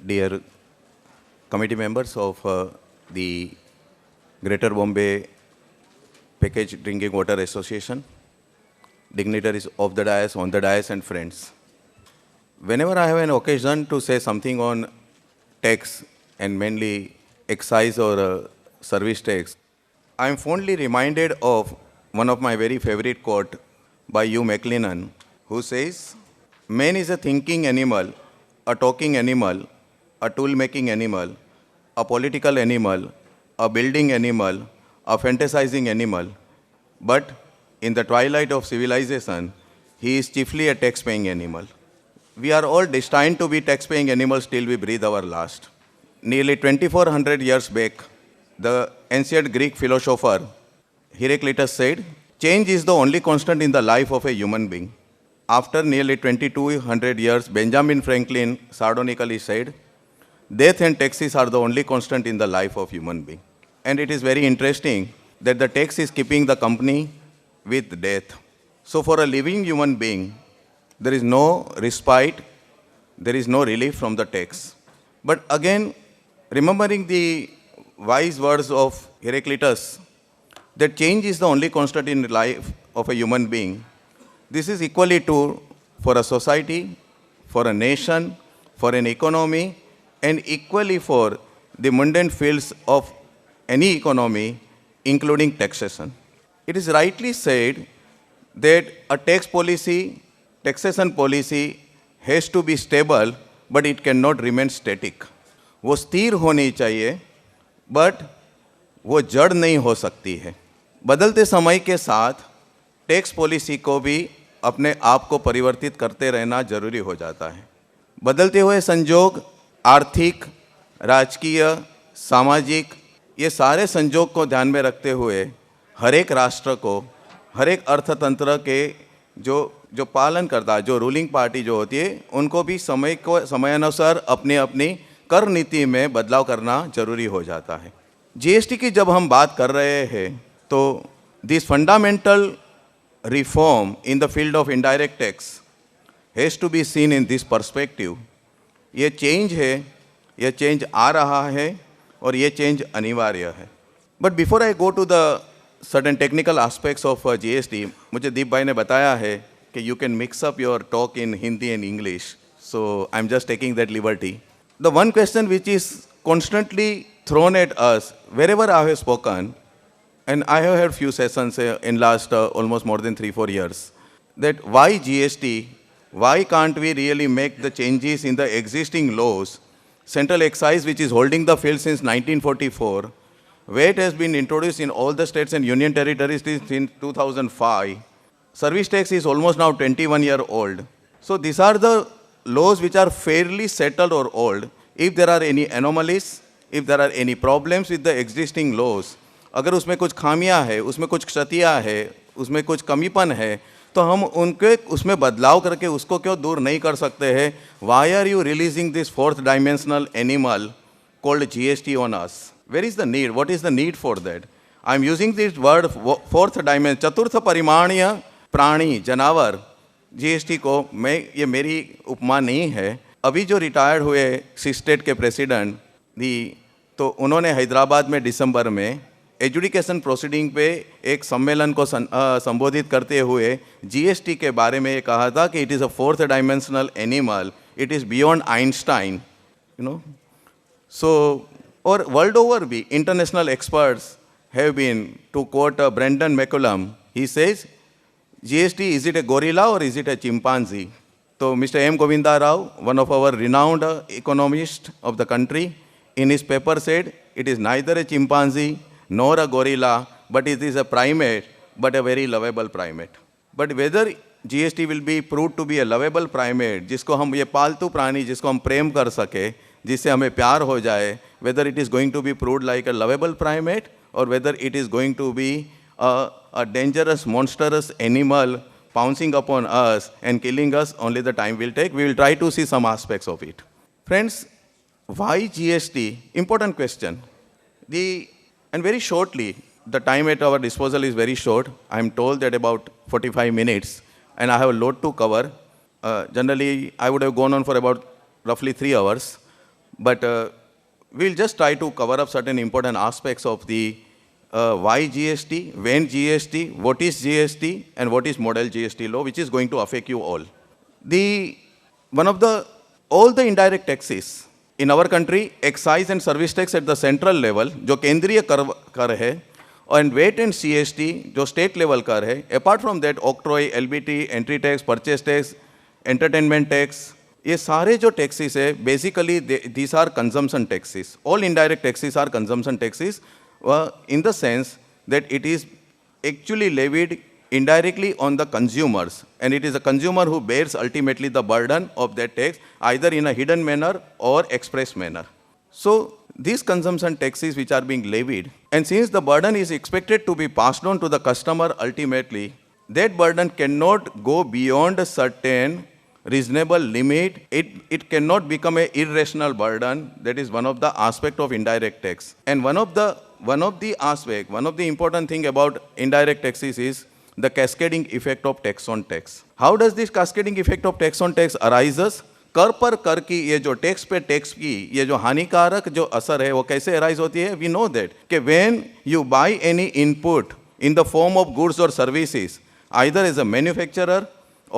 dear committee members of the Greater Bombay Packaged Drinking Water Association, dignitaries of the dais, on the dais, and friends. Whenever I have an occasion to say something on tax and mainly excise or service tax, I am fondly reminded of one of my very favorite quote by Hugh MacLennan, who says, "Man is a thinking animal, a talking animal, a tool-making animal, a political animal, a building animal, a fantasizing animal, but in the twilight of civilization, he is chiefly a tax-paying animal." We are all destined to be tax-paying animals till we breathe our last. Nearly 2400 years back, the ancient Greek philosopher Heraclitus said, "Change is the only constant in the life of a human being." After nearly 2200 years, Benjamin Franklin sardonically said, "Death and taxes are the only constant in the life of human being." And it is very interesting that the tax is keeping the company with death. So for a living human being, there is no respite, there is no relief from the tax. But again, remembering the wise words of Heraclitus, that change is the only constant in the life of a human being, this is equally true for a society, for a nation, for an economy, and equally for the mundane fields of any economy, including taxation. It is rightly said that a taxation policy has to be stable, but it cannot remain static. वो स्थिर होनी चाहिए, but वो जड़ नहीं हो सकती है. बदलते समय के साथ टैक्स पॉलिसी को भी अपने आप को परिवर्तित करते रहना जरूरी हो जाता है. बदलते हुए संजोग, आर्थिक, राजकीय, सामाजिक, ये सारे संजोग को ध्यान में रखते हुए हर एक राष्ट्र को, हर एक अर्थतंत्र के जो पालन करता है, जो रूलिंग पार्टी जो होती है, उनको भी समयानुसार अपनी अपनी कर नीति में बदलाव करना जरूरी हो जाता है. जीएसटी की जब हम बात कर रहे हैं तो this fundamental reform in the field of indirect tax has to be seen in this perspective. ये चेंज है, ये चेंज आ रहा है और ये चेंज अनिवार्य है. But before I go to the certain technical aspects of GST, मुझे दीप भाई ने बताया है कि you can mix up your talk in Hindi and English, so I am just taking that liberty. The one question which is constantly thrown at us wherever I have spoken, and I have had few sessions in last almost more than 3-4 years, that why GST, why can't we really make the changes in the existing laws? Central excise, which is holding the field since 1944, VAT has been introduced in all the states and union territories since 2005. Service tax is almost now 21-year old. So these are the laws which are fairly settled or old. If there are any anomalies, if there are any problems with the existing laws, अगर उसमें कुछ खामियां है, उसमें कुछ क्षतियां है, उसमें कुछ कमीपन है, तो हम उनके उसमें बदलाव करके उसको क्यों दूर नहीं कर सकते हैं? Why are you releasing this fourth dimensional animal called GST on us? Where is the need? What is the need for that? I am using this word fourth dimension, चतुर्थ परिमाणीय प्राणी, जानवर. जीएसटी को ये मेरी उपमा नहीं है. अभी जो रिटायर्ड हुए सिस्टेट के प्रेसिडेंट तो उन्होंने हैदराबाद में दिसंबर में एजुकेशन प्रोसीडिंग पे एक सम्मेलन को संबोधित करते हुए जीएसटी के बारे में ये कहा था कि it is a fourth dimensional animal, it is beyond Einstein, you know. So और वर्ल्ड ओवर भी international experts have been, to quote Brendon McCullum, he says, GST, is it a gorilla or is it a chimpanzee? So Mr. M. Govinda Rao, one of our renowned economists of the country, in his paper said, it is neither a chimpanzee nor a gorilla, but it is a primate, but a very lovable primate. But whether GST will be proved to be a lovable primate, जिसको हम ये पालतू प्राणी जिसको हम प्रेम कर सके, जिससे हमें प्यार हो जाए, whether it is going to be proved like a lovable primate or whether it is going to be a dangerous, monstrous animal pouncing upon us and killing us, only the time will take. We will try to see some aspects of it. Friends, why GST? Important question. And very shortly, the time at our disposal is very short. I am told that about 45 minutes, and I have a lot to cover. Generally, I would have gone on for about roughly 3 hours. but we'll just try to cover up certain important aspects of the why GST, when GST, what is GST, and what is model GST law, which is going to affect you all. All the indirect taxes in our country, excise and service tax at the central level, जो केंद्रीय कर है, and VAT and CST, जो state level कर है, apart from that, octroi, LBT, entry tax, purchase tax, entertainment tax, ये सारे जो taxes है, basically these are consumption taxes. All indirect taxes are consumption taxes, in the sense that it is actually levied indirectly on the consumers, and it is the consumer who bears ultimately the burden of that tax, either in a hidden manner or express manner. So these consumption taxes which are being levied, and since the burden is expected to be passed on to the customer ultimately, that burden cannot go beyond a certain reasonable limit. It cannot become an irrational burden. That is one of the aspect of indirect tax. And one of the important thing about indirect taxes is the cascading effect of tax on tax. How does this cascading effect of tax on tax arises? कर पर कर की ये जो tax पे tax की ये जो हानिकारक जो असर है वो कैसे अराइज होती है? वी नो दैट कि when you buy any input in the form of goods और services, either as a manufacturer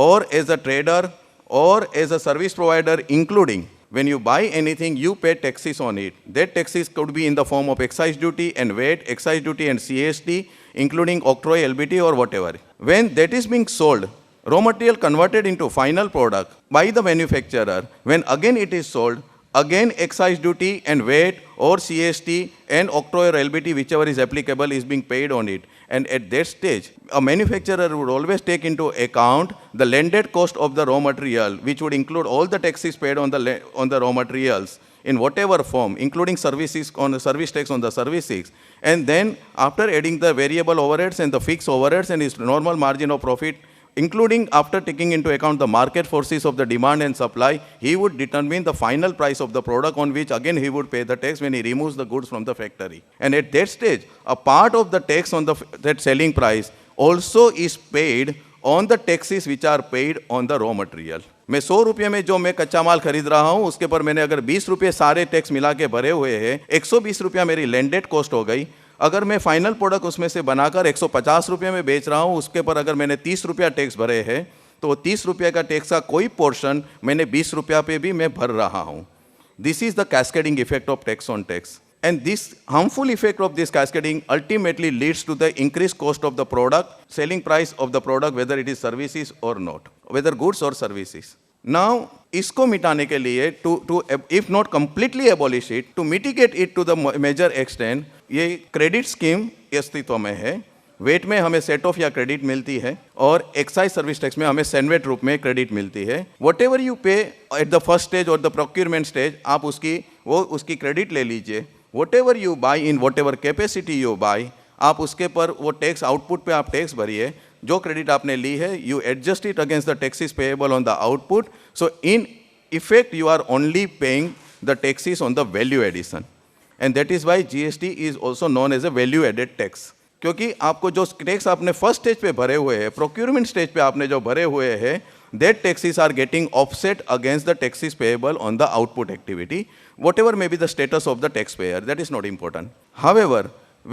or as a trader or as a service provider, including when you buy anything, you pay taxes on it. That taxes could be in the form of excise duty and VAT, excise duty and CST, including octroi, LBT or whatever. When that is being sold, raw material converted into final product by the manufacturer, when again it is sold, again excise duty and VAT or CST and octroi or LBT, whichever is applicable, is being paid on it. And at that stage, a manufacturer would always take into account the landed cost of the raw material, which would include all the taxes paid on the raw materials in whatever form, including services on the service tax on the services. And then after adding the variable overheads and the fixed overheads and his normal margin of profit, including after taking into account the market forces of the demand and supply, he would determine the final price of the product on which again he would pay the tax when he removes the goods from the factory. And at that stage, a part of the tax on that selling price also is paid on the taxes which are paid on the raw material. मैं 100 रुपये में जो मैं कच्चा माल खरीद रहा हूँ उसके पर मैंने अगर 20 रुपये सारे टैक्स मिला के भरे हुए हैं, 120 रुपया मेरी लैंडेड कॉस्ट हो गई. अगर मैं फाइनल प्रोडक्ट उसमें से बनाकर 150 रुपये में बेच रहा हूँ, उसके पर अगर मैंने 30 रुपया टैक्स भरे हैं, तो 30 रुपये का टैक्स का कोई पोर्शन मैंने 20 रुपया पे भी मैं भर रहा हूँ. This is the cascading effect of tax on tax. And this harmful effect of this cascading ultimately leads to the increased cost of the product, selling price of the product, whether it is services or not, whether goods or services. Now, इसको मिटाने के लिए, if not completely abolish it, to mitigate it to the major extent, ये credit scheme अस्तित्व में है. Wait में हमें सेट ऑफ या क्रेडिट मिलती है और एक्साइज सर्विस टैक्स में हमें सेनवेट रूप में क्रेडिट मिलती है. वट एवर यू पे एट द फर्स्ट स्टेज और द प्रोक्यूरमेंट स्टेज, आप उसकी क्रेडिट ले लीजिए. What ever you by in whatever capacity you by, आप उसके पर वो टैक्स आउटपुट पे आप टैक्स भरिए. जो क्रेडिट आपने ली है, you adjust it against the taxes payable on the output. So in effect you are only paying the taxes on the value addition, and that is why GST is also known as a value added tax. क्योंकि आपको जो tax आपने first stage पे भरे हुए हैं, procurement stage पे आपने जो भरे हुए हैं, that taxes are getting offset against the taxes payable on the output activity, whatever may be the status of the taxpayer. That is not important. However,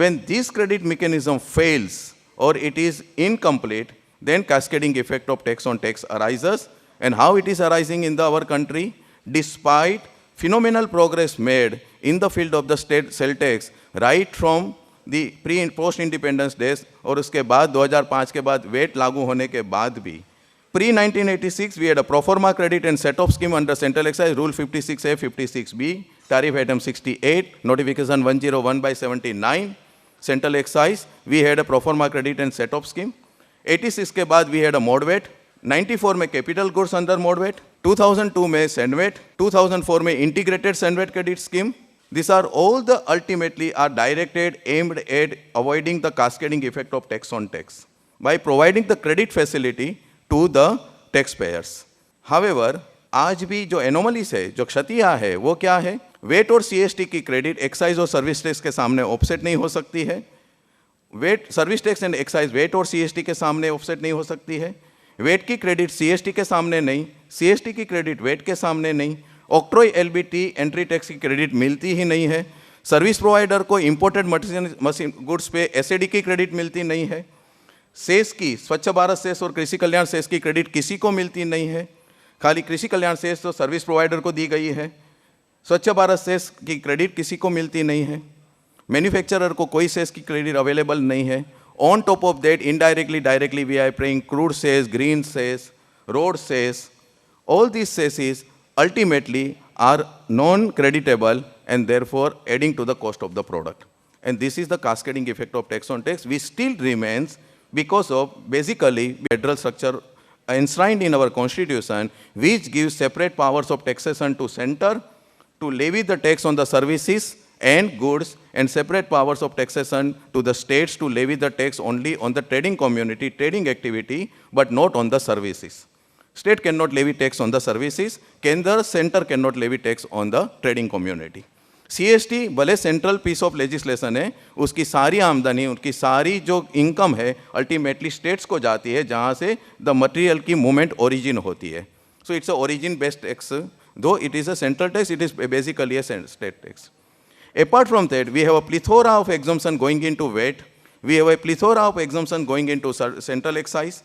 when this credit mechanism fails or it is incomplete, then cascading effect of tax on tax arises. And how it is arising in our country? Despite phenomenal progress made in the field of the state sell tax, right from the pre and post independence days, और उसके बाद 2005 के बाद wait लागू होने के बाद भी, pre-1986, we had a pro forma credit and set-off scheme under Central Excise Rule 56A, 56B, Tariff Item 68, Notification 101/79, Central Excise, we had a pro forma credit and set-off scheme. 86 के बाद we had a mod weight, 94 में capital goods under mod weight, 2002 में Senvet, 2004 में integrated Senvet credit scheme. These are all the ultimately are directed, aimed at avoiding the cascading effect of tax on tax by providing the credit facility to the taxpayers. However, आज भी जो anomalies है, जो क्षतियाँ है, वो क्या है? Wait और सीएसटी की क्रेडिट एक्साइज और सर्विस टैक्स के सामने ऑफसेट नहीं हो सकती है. VAT service tax and excise VAT और सीएसटी के सामने ऑफसेट नहीं हो सकती है. वेट की क्रेडिट सीएसटी के सामने नहीं, सीएसटी की क्रेडिट वेट के सामने नहीं, ऑक्ट्रॉय एलबीटी एंट्री टैक्स की क्रेडिट मिलती ही नहीं है। सर्विस प्रोवाइडर को इंपोर्टेड मशीन गुड्स पे एसएडी की क्रेडिट मिलती नहीं है। सेस की, स्वच्छ भारत सेस और कृषि कल्याण सेस की क्रेडिट किसी को मिलती नहीं है। खाली कृषि कल्याण सेस तो सर्विस प्रोवाइडर को दी गई है। स्वच्छ भारत सेस की क्रेडिट किसी को मिलती नहीं है। मैन्युफैक्चरर को कोई सेस की क्रेडिट अवेलेबल नहीं है। On top of that, indirectly directly we are paying crude cess, green cess, road cess. All these cesses ultimately are non-creditable and therefore adding to the cost of the product. And this is the cascading effect of tax on tax, which still remains because of basically federal structure enshrined in our constitution, which gives separate powers of taxation to center to levy the tax on the services and goods, and separate powers of taxation to the states to levy the tax only on the trading community, trading activity, but not on the services. State cannot levy tax on the services, Kendra center cannot levy tax on the trading community. CST भले central piece of legislation है, उसकी सारी आमदनी, उनकी सारी जो income है ultimately states को जाती है, जहाँ से द मटेरियल की मूवमेंट ओरिजिन होती है. So it's a origin based tax, though it is a central tax, it is basically a state tax. Apart from that, we have a plethora of exemption going into VAT. We have a plethora of exemption going into central excise.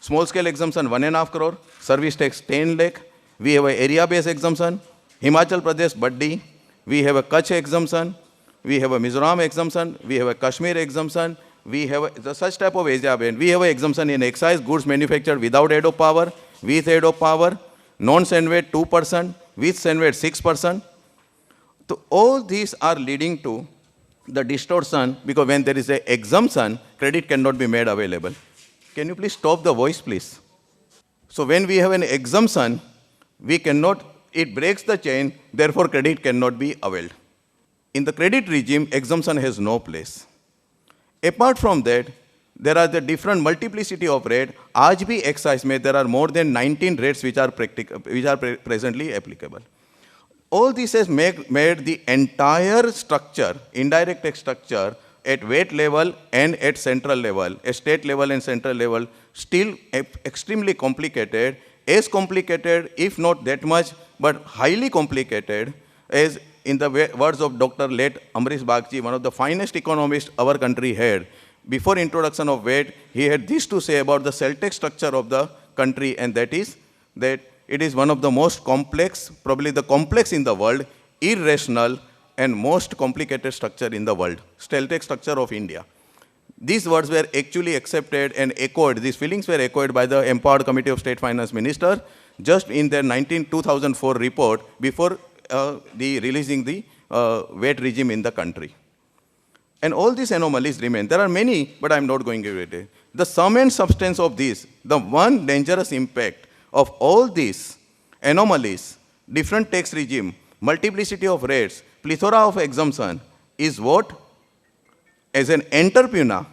Small scale exemption 1.5 crore, service tax 10 lakh. We have a area based exemption, Himachal Pradesh Baddi. We have a Kutch exemption. We have a Mizoram exemption. We have a Kashmir exemption. We have such type of area based. We have a exemption in excise goods manufactured without aid of power, with aid of power, non-SENVAT 2%, with SENVAT 6%. So all these are leading to the distortion, because when there is an exemption, credit cannot be made available. Can you please stop the voice, please? So when we have an exemption, we cannot, it breaks the chain, therefore credit cannot be availed. In the credit regime, exemption has no place. Apart from that, there are the different multiplicity of rate. आज भी excise में there are more than 19 rates which are presently applicable. All this has made the entire structure, indirect tax structure, at VAT level and at central level, at state level and central level, still extremely complicated, as complicated, if not that much, but highly complicated, as in the words of Dr. late Amrish Bagchi, one of the finest economists our country had. Before introduction of VAT, he had this to say about the cell tax structure of the country, and that is that it is one of the most complex, probably the complex in the world, irrational, and most complicated structure in the world, cell tax structure of India. These words were actually accepted and echoed, these feelings were echoed by the Empowered Committee of State Finance Minister just in their 2004 report before releasing the VAT regime in the country. And all these anomalies remain. There are many, but I'm not going into it. The sum and substance of this, the one dangerous impact of all these anomalies, different tax regime, multiplicity of rates, plethora of exemption, is what? As an entrepreneur,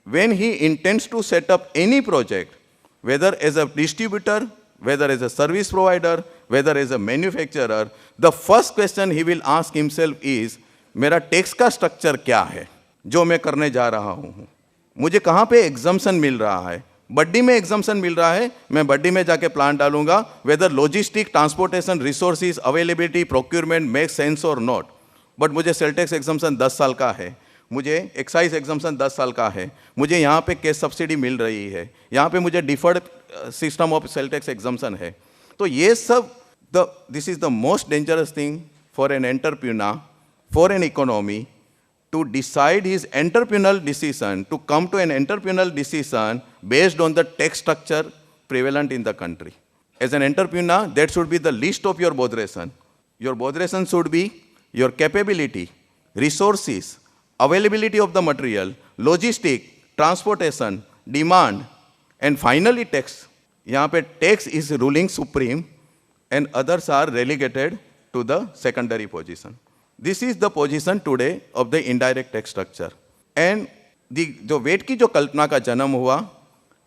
when he intends to set up any project, whether as a distributor, whether as a service provider, whether as a manufacturer, the first question he will ask himself is, मेरा tax का structure क्या है जो मैं करने जा रहा हूँ, मुझे कहाँ पे एग्जम्पशन मिल रहा है. बड्डी में एग्जम्पशन मिल रहा है, मैं बड्डी में जाके प्लांट डालूंगा, whether logistic, transportation, resources, availability, procurement make sense और नॉट. बट मुझे सेल टैक्स एग्जम्पशन 10 साल का है, मुझे एक्साइज एग्जम्पशन 10 साल का है, मुझे यहाँ पे कैश सब्सिडी मिल रही है, यहाँ पे मुझे deferred system of cell tax exemption है. तो ये सब this is the most dangerous thing for an entrepreneur, for an economy, to decide his entrepreneurial decision, to come to an entrepreneurial decision based on the tax structure prevalent in the country. As an entrepreneur, that should be the least of your botheration. Your botheration should be your capability, resources, availability of the material, logistic, transportation, demand, and finally tax. यहाँ पे tax is ruling supreme and others are relegated to the secondary position. This is the position today of the indirect tax structure. And जो VAT की जो कल्पना का जन्म हुआ,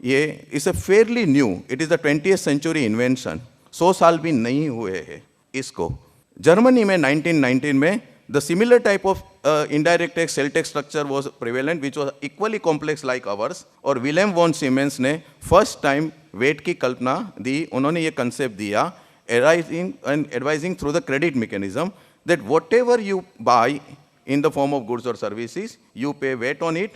ये is a fairly new, it is the 20th century invention. 100 साल भी नहीं हुए हैं इसको. जर्मनी में 1919 में the similar type of indirect tax cell tax structure was prevalent, which was equally complex like ours. और विलियम वॉन सीमेंस ने फर्स्ट टाइम वेट की कल्पना दी, उन्होंने ये कंसेप्ट दिया advising through the credit mechanism that whatever you buy in the form of goods or services, you pay VAT on it,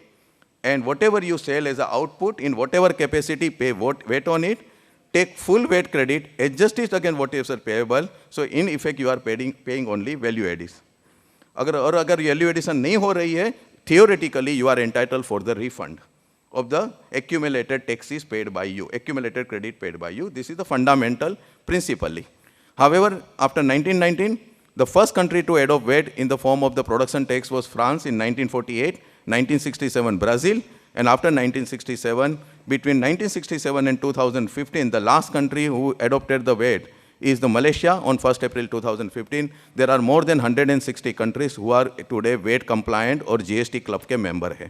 and whatever you sell as an output in whatever capacity, pay VAT on it, take full VAT credit, adjust it against what is payable, so in effect you are paying only value addition. अगर value addition नहीं हो रही है, theoretically you are entitled for the refund of the accumulated taxes paid by you, accumulated credit paid by you. This is the fundamental principally. However, after 1919, the first country to adopt VAT in the form of the production tax was France in 1948, 1967 Brazil, and after 1967, between 1967 and 2015, the last country who adopted the VAT is the Malaysia on 1st April 2015. There are more than 160 countries who are today VAT compliant or GST club के member है.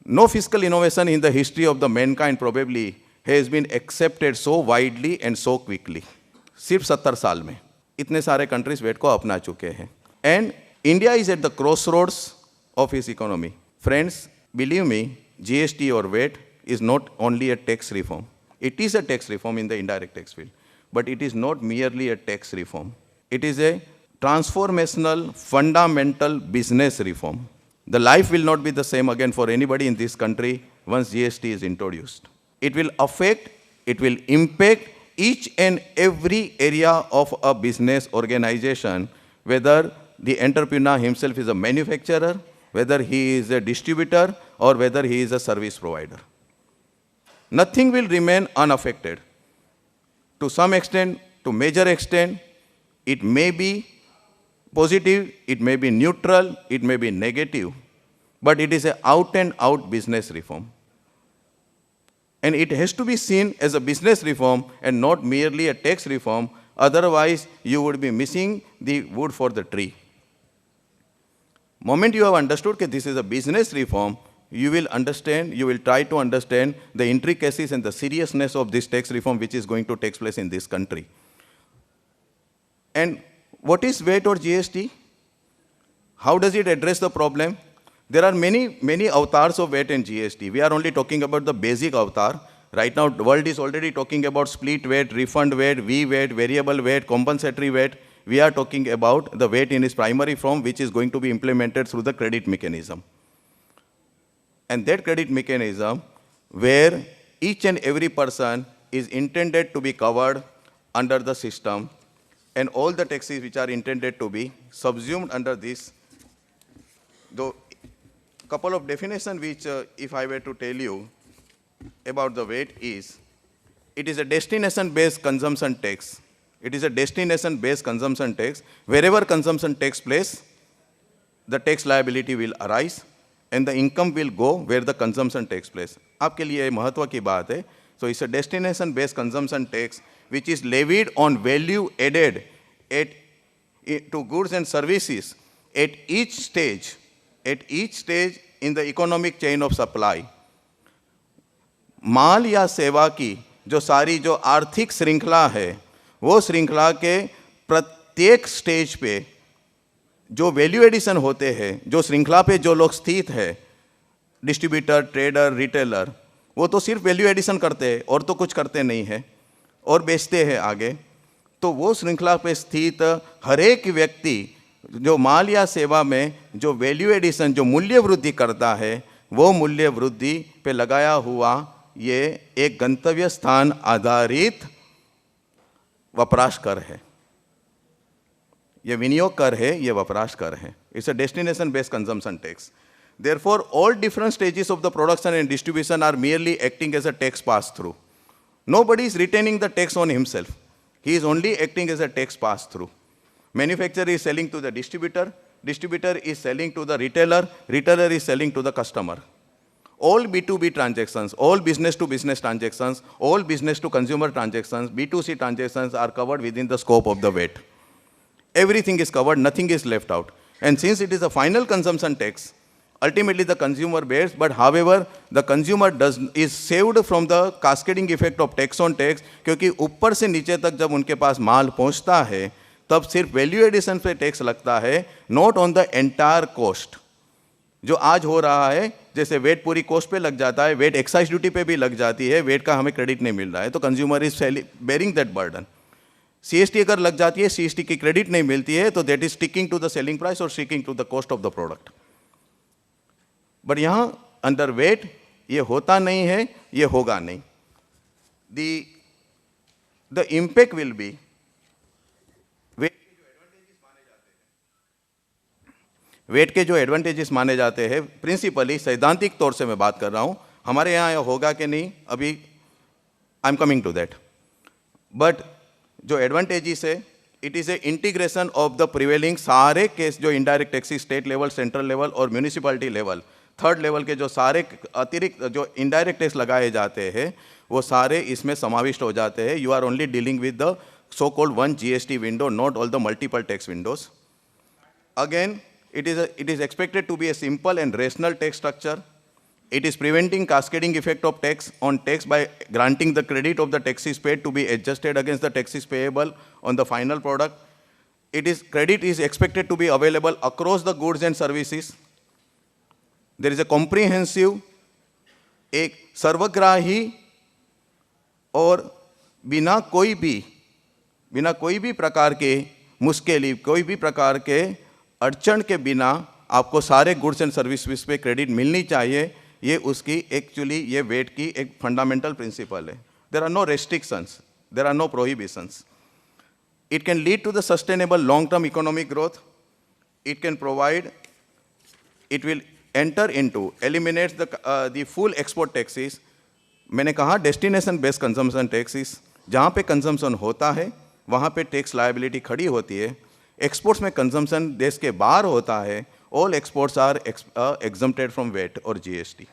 No fiscal innovation in the history of the mankind probably has been accepted so widely and so quickly. सिर्फ 70 साल में इतने सारे countries VAT को अपना चुके हैं. And India is at the crossroads of its economy. Friends, believe me, GST or VAT is not only a tax reform. It is a tax reform in the indirect tax field, but it is not merely a tax reform. It is a transformational, fundamental business reform. The life will not be the same again for anybody in this country once GST is introduced. It will affect, it will impact each and every area of a business organization, whether the entrepreneur himself is a manufacturer, whether he is a distributor, or whether he is a service provider. Nothing will remain unaffected. To some extent, to major extent, it may be positive, it may be neutral, it may be negative, but it is an out and out business reform. And it has to be seen as a business reform and not merely a tax reform, otherwise you would be missing the wood for the tree. Moment you have understood that this is a business reform, you will understand, you will try to understand the intricacies and the seriousness of this tax reform which is going to take place in this country. And what is VAT or GST? How does it address the problem? There are many avatars of VAT and GST. We are only talking about the basic avatar. Right now, the world is already talking about split VAT, refund VAT, V-VAT, variable VAT, compensatory VAT. We are talking about the VAT in its primary form, which is going to be implemented through the credit mechanism. And that credit mechanism, where each and every person is intended to be covered under the system, and all the taxes which are intended to be subsumed under this. Though couple of definitions which, if I were to tell you about the VAT is, it is a destination-based consumption tax. It is a destination-based consumption tax. Wherever consumption takes place, the tax liability will arise and the income will go where the consumption takes place. आपके लिए महत्व की बात है. So it's a destination-based consumption tax which is levied on value added to goods and services at each stage in the economic chain of supply. माल या सेवा की जो सारी जो आर्थिक श्रृंखला है, वो श्रृंखला के प्रत्येक स्टेज पे जो वैल्यू एडिशन होते हैं, जो श्रृंखला पे जो लोग स्थित है, डिस्ट्रीब्यूटर, ट्रेडर, रिटेलर, वो तो सिर्फ वैल्यू एडिशन करते हैं और तो कुछ करते नहीं है और बेचते हैं आगे. तो वो श्रृंखला पे स्थित हर एक व्यक्ति जो माल या सेवा में जो वैल्यू एडिशन, जो मूल्य वृद्धि करता है, वो मूल्य वृद्धि पे लगाया हुआ ये एक गंतव्य स्थान आधारित वपराश कर है. ये विनियोग कर है, ये वपराश कर है. It's a destination based consumption tax. Therefore, all different stages of the production and distribution are merely acting as a tax pass-through. Nobody is retaining the tax on himself. He is only acting as a tax pass-through. Manufacturer is selling to the distributor, distributor is selling to the retailer, retailer is selling to the customer. All B2B transactions, all business-to-business transactions, all business-to-consumer transactions, B2C transactions are covered within the scope of the VAT. Everything is covered, nothing is left out. And since it is a final consumption tax, ultimately the consumer bears, but however, the consumer is saved from the cascading effect of tax on tax, क्योंकि ऊपर से नीचे तक जब उनके पास माल पहुंचता है, तब सिर्फ वैल्यू एडिशन पे टैक्स लगता है, not on the entire cost. जो आज हो रहा है, जैसे वेट पूरी कॉस्ट पे लग जाता है, वेट एक्साइज ड्यूटी पे भी लग जाती है, वेट का हमें क्रेडिट नहीं मिल रहा है, तो consumer is bearing that burden. CST अगर लग जाती है, CST की क्रेडिट नहीं मिलती है, तो that is sticking to the selling price और sticking to the cost of the product. But यहां अंडर वेट ये होता नहीं है, ये होगा नहीं। The impact will be, VAT के जो एडवांटेजेस माने जाते हैं, प्रिंसिपली सैद्धांतिक तौर से मैं बात कर रहा हूं, हमारे यहाँ यह होगा कि नहीं, अभी I am coming to that. But जो एडवांटेजेस है, it is a integration of the prevailing सारे केस, जो indirect taxes state level, central level और म्यूनिसिपैलिटी लेवल, थर्ड लेवल के जो सारे अतिरिक्त जो इनडायरेक्ट टैक्स लगाए जाते हैं, वो सारे इसमें समाविष्ट हो जाते हैं। You are only dealing with the so called one GST window, not all the multiple tax windows. Again, it is expected to be a simple and rational tax structure. It is preventing cascading effect of tax on tax by granting the credit of the taxes paid to be adjusted against the taxes payable on the final product. Credit is expected to be available across the goods and services. There is a comprehensive, एक सर्वग्राही और बिना कोई भी प्रकार के मुश्किल, कोई भी प्रकार के अड़चन के बिना आपको सारे गुड्स एंड सर्विसेज पे क्रेडिट मिलनी चाहिए। ये उसकी एक्चुअली ये वेट की एक फंडामेंटल प्रिंसिपल है। There are no restrictions, there are no prohibitions. It can lead to the sustainable long term economic growth. It can provide, it will enter into eliminates the full export taxes. मैंने कहा destination based consumption taxes, जहाँ पे consumption होता है वहाँ पे tax liability खड़ी होती है। एक्सपोर्ट्स में कंजम्पशन देश के बाहर होता है, all exports are exempted from VAT और GST।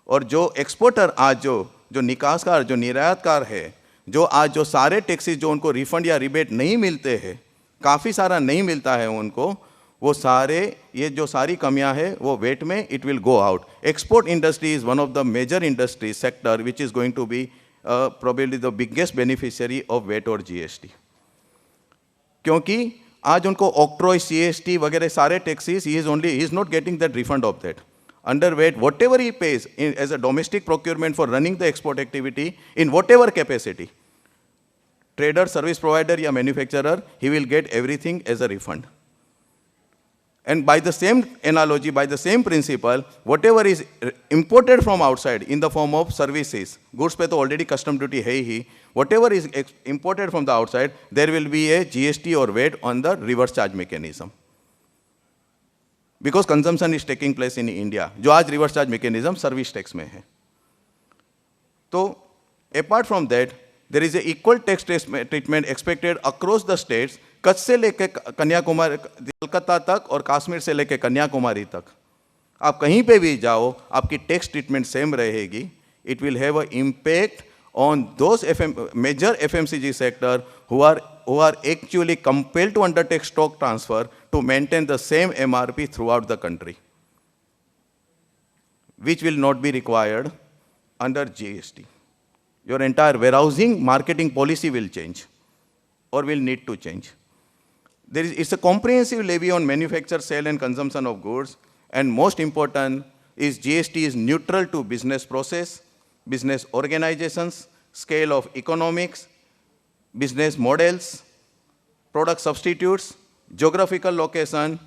और जो एक्सपोर्टर आज जो निकासकार, जो निर्यातकार है, जो आज जो सारे टैक्सेस जो उनको रिफंड या रिबेट नहीं मिलते हैं, काफ़ी सारा नहीं मिलता है उनको, वो सारे ये जो सारी कमियां है वो वेट में it will go out. Export industry is one of the major industry sector which is going to be probably the biggest beneficiary of VAT और GST, क्योंकि आज उनको ऑक्ट्रॉय, CST वगैरह सारे taxes, he is not getting that refund of that. Under VAT whatever he pays as a domestic procurement for running the export activity in whatever capacity, trader, service provider या manufacturer, he will get everything as a refund. And by the same analogy, by the same principle, whatever is imported from outside in the form of services, goods पे तो already custom duty है ही, whatever is imported from the outside, there will be a GST or VAT on the reverse charge mechanism. Because consumption is taking place in India, जो आज reverse charge mechanism service tax में है। तो apart from that, there is a equal tax treatment expected across the states, Kutch से लेकर कन्याकुमारी, कलकत्ता तक और कश्मीर से लेकर कन्याकुमारी तक, आप कहीं पे भी जाओ आपकी टैक्स ट्रीटमेंट सेम रहेगी। It will have a impact on those major FMCG sector who are actually compelled to undertake stock transfer to maintain the same MRP throughout the country, which will not be required under GST. Your entire warehousing marketing policy will change or will need to change. It's a comprehensive levy on manufacture, sale and consumption of goods, and most important is GST is neutral to business process, business organizations, scale of economics, business models, product substitutes, geographical location.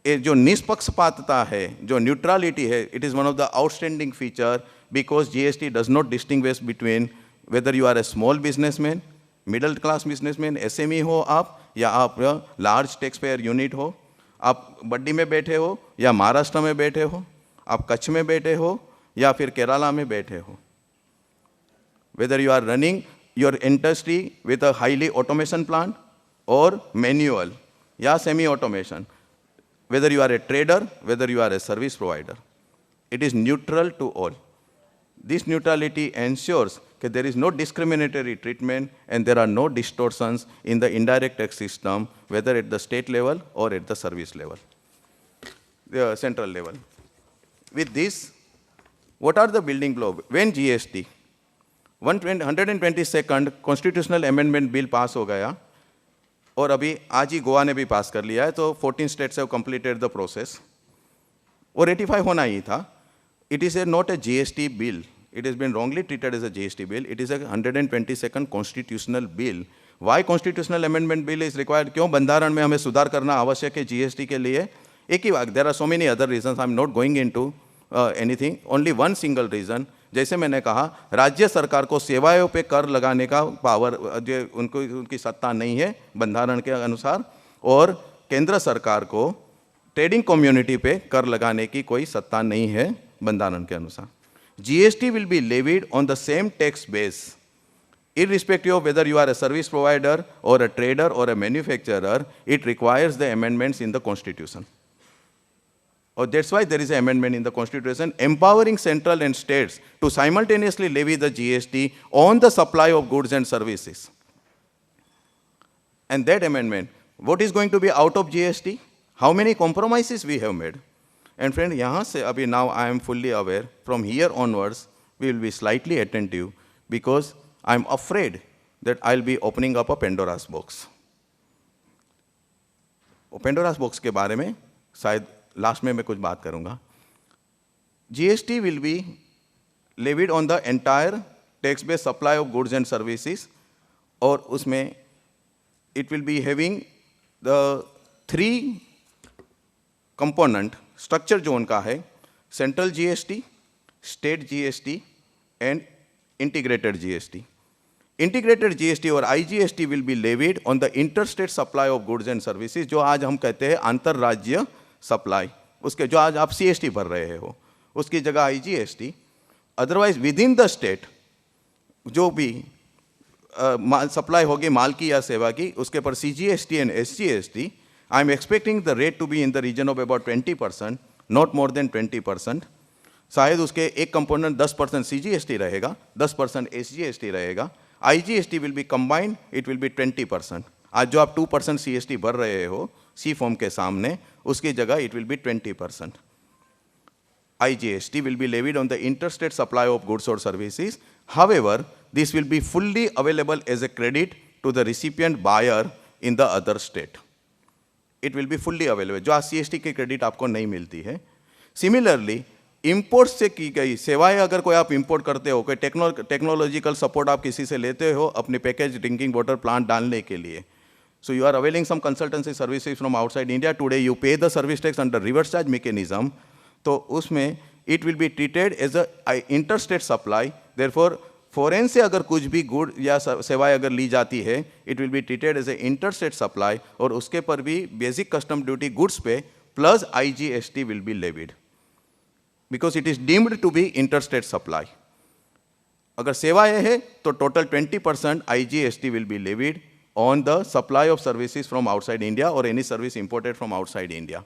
जो निष्पक्षपातता है, जो neutrality है, it is one of the outstanding feature because GST does not distinguish between whether you are a small businessman, middle class businessman, SME हो आप, या आप large tax payer unit हो, आप बड्डी में बैठे हो या महाराष्ट्र में बैठे हो, आप कच्छ में बैठे हो या फिर केरला में बैठे हो, whether you are running your industry with a highly automation plant और मैन्युअल या semi automation, whether you are a trader, whether you are a service provider, it is neutral to all. This neutrality ensures that there is no discriminatory treatment and there are no distortions in the indirect tax system, whether at the state level or at the service level, the central level. With this, what are the building blocks? When GST, 122nd Constitutional Amendment Bill pass हो गया, और अभी आज ही गोवा ने भी पास कर लिया है, तो 14 states have completed the process, और 85 होना ही था. It is not a GST bill, it has been wrongly treated as a GST bill. It is a 122nd constitutional bill. Why constitutional amendment bill is required? क्यों बंधारण में हमें सुधार करना आवश्यक है GST के लिए? एक ही बात, there are so many other reasons. I'm not going into anything. Only one single reason. जैसे मैंने कहा, राज्य सरकार को सेवाओं पे कर लगाने का पावर, जो उनकी सत्ता नहीं है बंधारण के अनुसार, और केंद्र सरकार को ट्रेडिंग कम्युनिटी पे कर लगाने की कोई सत्ता नहीं है बंधारण के अनुसार. GST will be levied on the same tax base, irrespective of whether you are a service provider or a trader or a manufacturer. It requires the amendments in the Constitution. Or that's why there is an amendment in the Constitution empowering central and states to simultaneously levy the GST on the supply of goods and services. And that amendment, what is going to be out of GST? How many compromises we have made? And friend, यहाँ से अभी now I am fully aware, from here onwards, we will be slightly attentive because I am afraid that I'll be opening up a Pandora's box. Pandora's box के बारे में शायद last में मैं कुछ बात करूंगा. GST will be levied on the entire tax-based supply of goods and services, और उसमें it will be having the 3 component structure जो उनका है, central GST, state GST and integrated GST. Integrated GST और IGST will be levied on the interstate supply of goods and services, जो आज हम कहते हैं अंतरराज्य सप्लाई, उसके जो आज आप CST भर रहे हो उसकी जगह IGST. Otherwise with in the state जो भी सप्लाई होगी माल की या सेवा की, उसके पर CGST and SGST. I am expecting the rate to be in the region of about 20%, not more than 20%. शायद उसके एक कंपोनेंट 10% CGST रहेगा, 10% SGST रहेगा. IGST will be combined, it will B 20%. आज जो आप 2% CST भर रहे हो सी फॉर्म के सामने, उसकी जगह it will B 20%. IGST will be levied on the interstate supply of goods or services. However, this will be fully available as a credit to the recipient buyer in the other state. It will be fully available. जो आज CST की credit आपको नहीं मिलती है. Similarly, import से की गई सेवाएं अगर कोई आप इंपोर्ट करते हो, कोई टेक्नोलॉजिकल सपोर्ट आप किसी से लेते हो अपने पैकेज ड्रिंकिंग वाटर प्लांट डालने के लिए, so you are availing some consultancy services from outside India. Today you pay the service tax under reverse charge mechanism. तो उसमें it will be treated as a interstate supply. Therefore, foreign से अगर कुछ भी good या सेवाएं अगर ली जाती है, it will be treated as a interstate supply, और उसके पर भी बेसिक कस्टम ड्यूटी गुड्स पे plus IGST will be levied because it is deemed to be interstate supply. अगर सेवाएं है तो total 20% IGST will be levied on the supply of services from outside India or any service imported from outside India.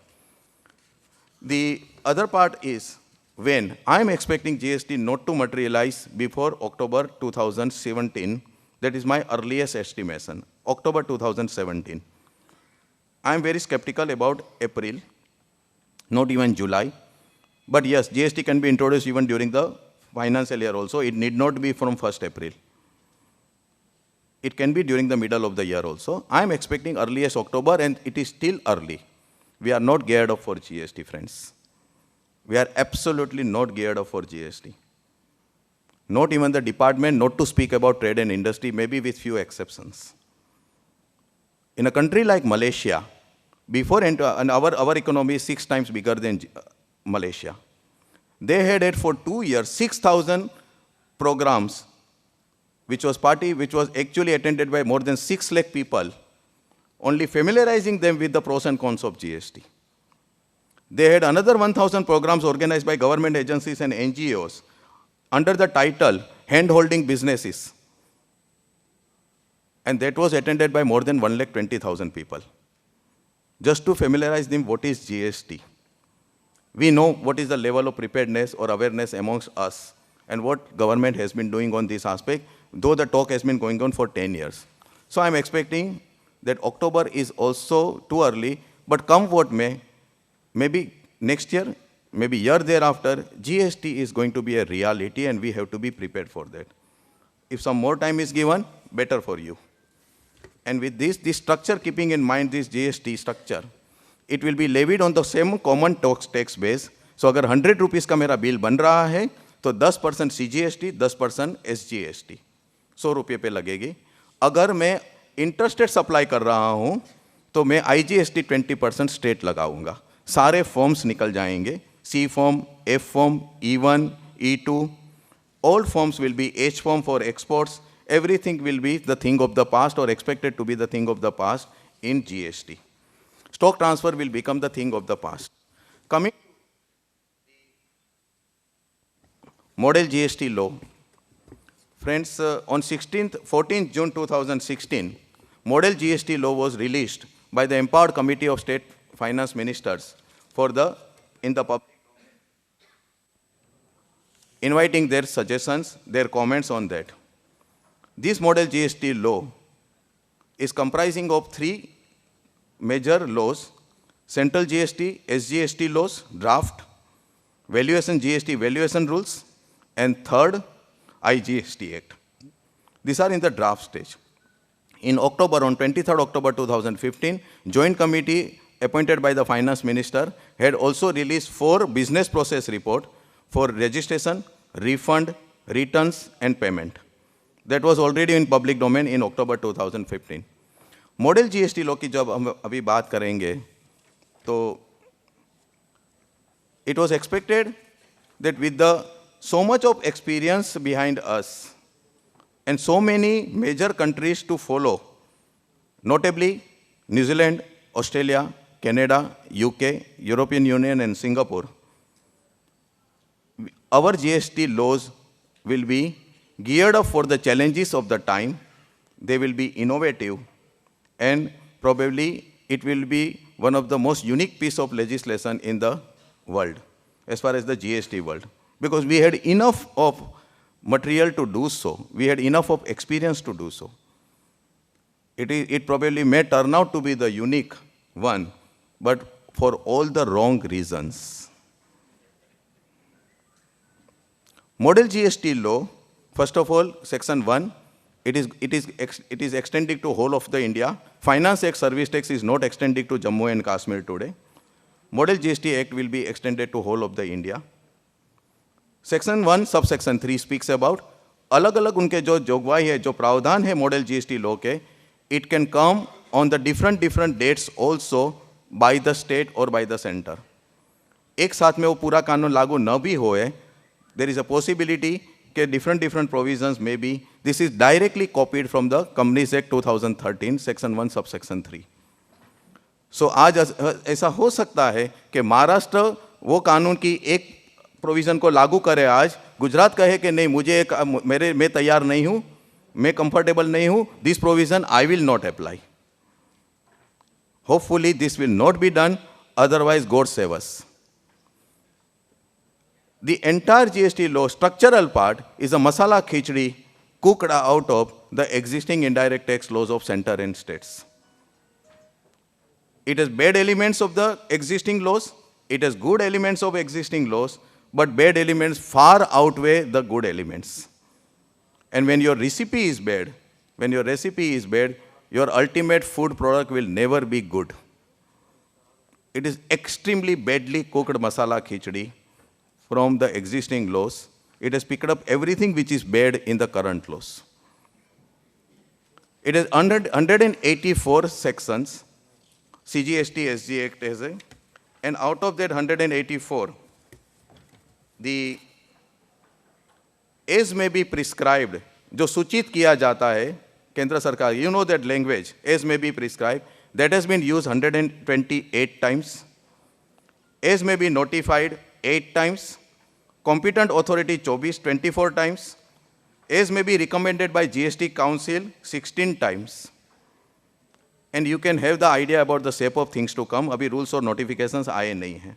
The other part is when I am expecting GST not to materialize before October 2017. That is my earliest estimation, October 2017. I am very skeptical about April, not even July. But yes, GST can be introduced even during the financial year also. It need not be from 1st April. It can be during the middle of the year also. I am expecting earliest October, and it is still early. We are not geared up for GST, friends. We are absolutely not geared up for GST. Not even the department, not to speak about trade and industry, maybe with few exceptions. In a country like Malaysia, before and our economy is 6 times bigger than Malaysia. They had for 2 years 6,000 programs, which was actually attended by more than 6 lakh people, only familiarizing them with the pros and cons of GST. They had another 1,000 programs organized by government agencies and NGOs under the title Hand-Holding Businesses. And that was attended by more than 1,20,000 people, just to familiarize them what is GST. We know what is the level of preparedness or awareness amongst us and what government has been doing on this aspect, though the talk has been going on for 10 years. So I'm expecting that October is also too early, but come what may, maybe next year, maybe year thereafter, GST is going to be a reality and we have to be prepared for that. If some more time is given, better for you. And with this structure, keeping in mind this GST structure, it will be levied on the same common tax base. So अगर 100 rupees का मेरा bill बन रहा है, तो 10% CGST, 10% SGST 100 रुपये पे लगेगी। अगर मैं इंटरस्टेट सप्लाई कर रहा हूँ तो मैं IGST 20% स्टेट लगाऊंगा। सारे फॉर्म्स निकल जाएंगे, C form, F form, E1, E2, all forms will be H form for exports, everything will be the thing of the past or expected to be the thing of the past in GST. Stock transfer will become the thing of the past. Coming Model GST law. Friends, on 14th June 2016, Model GST law was released by the Empowered Committee of State Finance Ministers in the public, inviting their suggestions, their comments on that. This Model GST law is comprising of 3 major laws: Central GST, SGST laws, draft, Valuation GST valuation rules, and third, IGST Act. These are in the draft stage. In October, on 23rd October 2015, Joint Committee appointed by the Finance Minister had also released 4 business process reports for registration, refund, returns, and payment. That was already in public domain in October 2015. Model GST law की जब हम अभी बात करेंगे, तो it was expected that with so much of experience behind us and so many major countries to follow, notably New Zealand, Australia, Canada, UK, European Union, and Singapore, our GST laws will be geared up for the challenges of the time. They will be innovative, and probably it will be one of the most unique piece of legislation in the world, as far as the GST world. Because we had enough of material to do so. We had enough of experience to do so. It probably may turn out to be the unique one, but for all the wrong reasons. Model GST law, first of all, Section 1, it is extending to whole of the India. Finance Act service tax is not extending to Jammu and Kashmir today. Model GST Act will be extended to whole of the India. Section 1, subsection 3 speaks about अलग अलग उनके जो जोगवाई है, जो प्रावधान है model GST law के, it can come on the different dates also by the state or by the center. एक साथ में वो पूरा कानून लागू न भी होए, there is a possibility कि different provisions may be, this is directly copied from the Companies Act 2013, Section 1, subsection 3. So आज ऐसा हो सकता है कि महाराष्ट्र वो कानून की एक प्रोविजन को लागू करे, आज गुजरात कहे कि नहीं, मुझे मैं तैयार नहीं हूं, मैं कंफर्टेबल नहीं हूं, this provision I will not apply. Hopefully this will not be done, otherwise God save us. The entire GST law structural part is a masala khichdi cooked out of the existing indirect tax laws of center and states. It has bad elements of the existing laws, it has good elements of existing laws, but bad elements far outweigh the good elements. And when your recipe is bad, your ultimate food product will never be good. It is extremely badly cooked masala khichdi from the existing laws. It has picked up everything which is bad in the current laws. It has 184 sections, CGST, SG Act has a, and out of that 184, the as may be prescribed, जो सूचित किया जाता है केंद्र सरकार, you know that language, as may be prescribed, that has been used 128 times. As may be notified 8 times, competent authority 24 times, as may be recommended by GST Council 16 times. And you can have the idea about the shape of things to come. अभी rules और notifications आए नहीं हैं.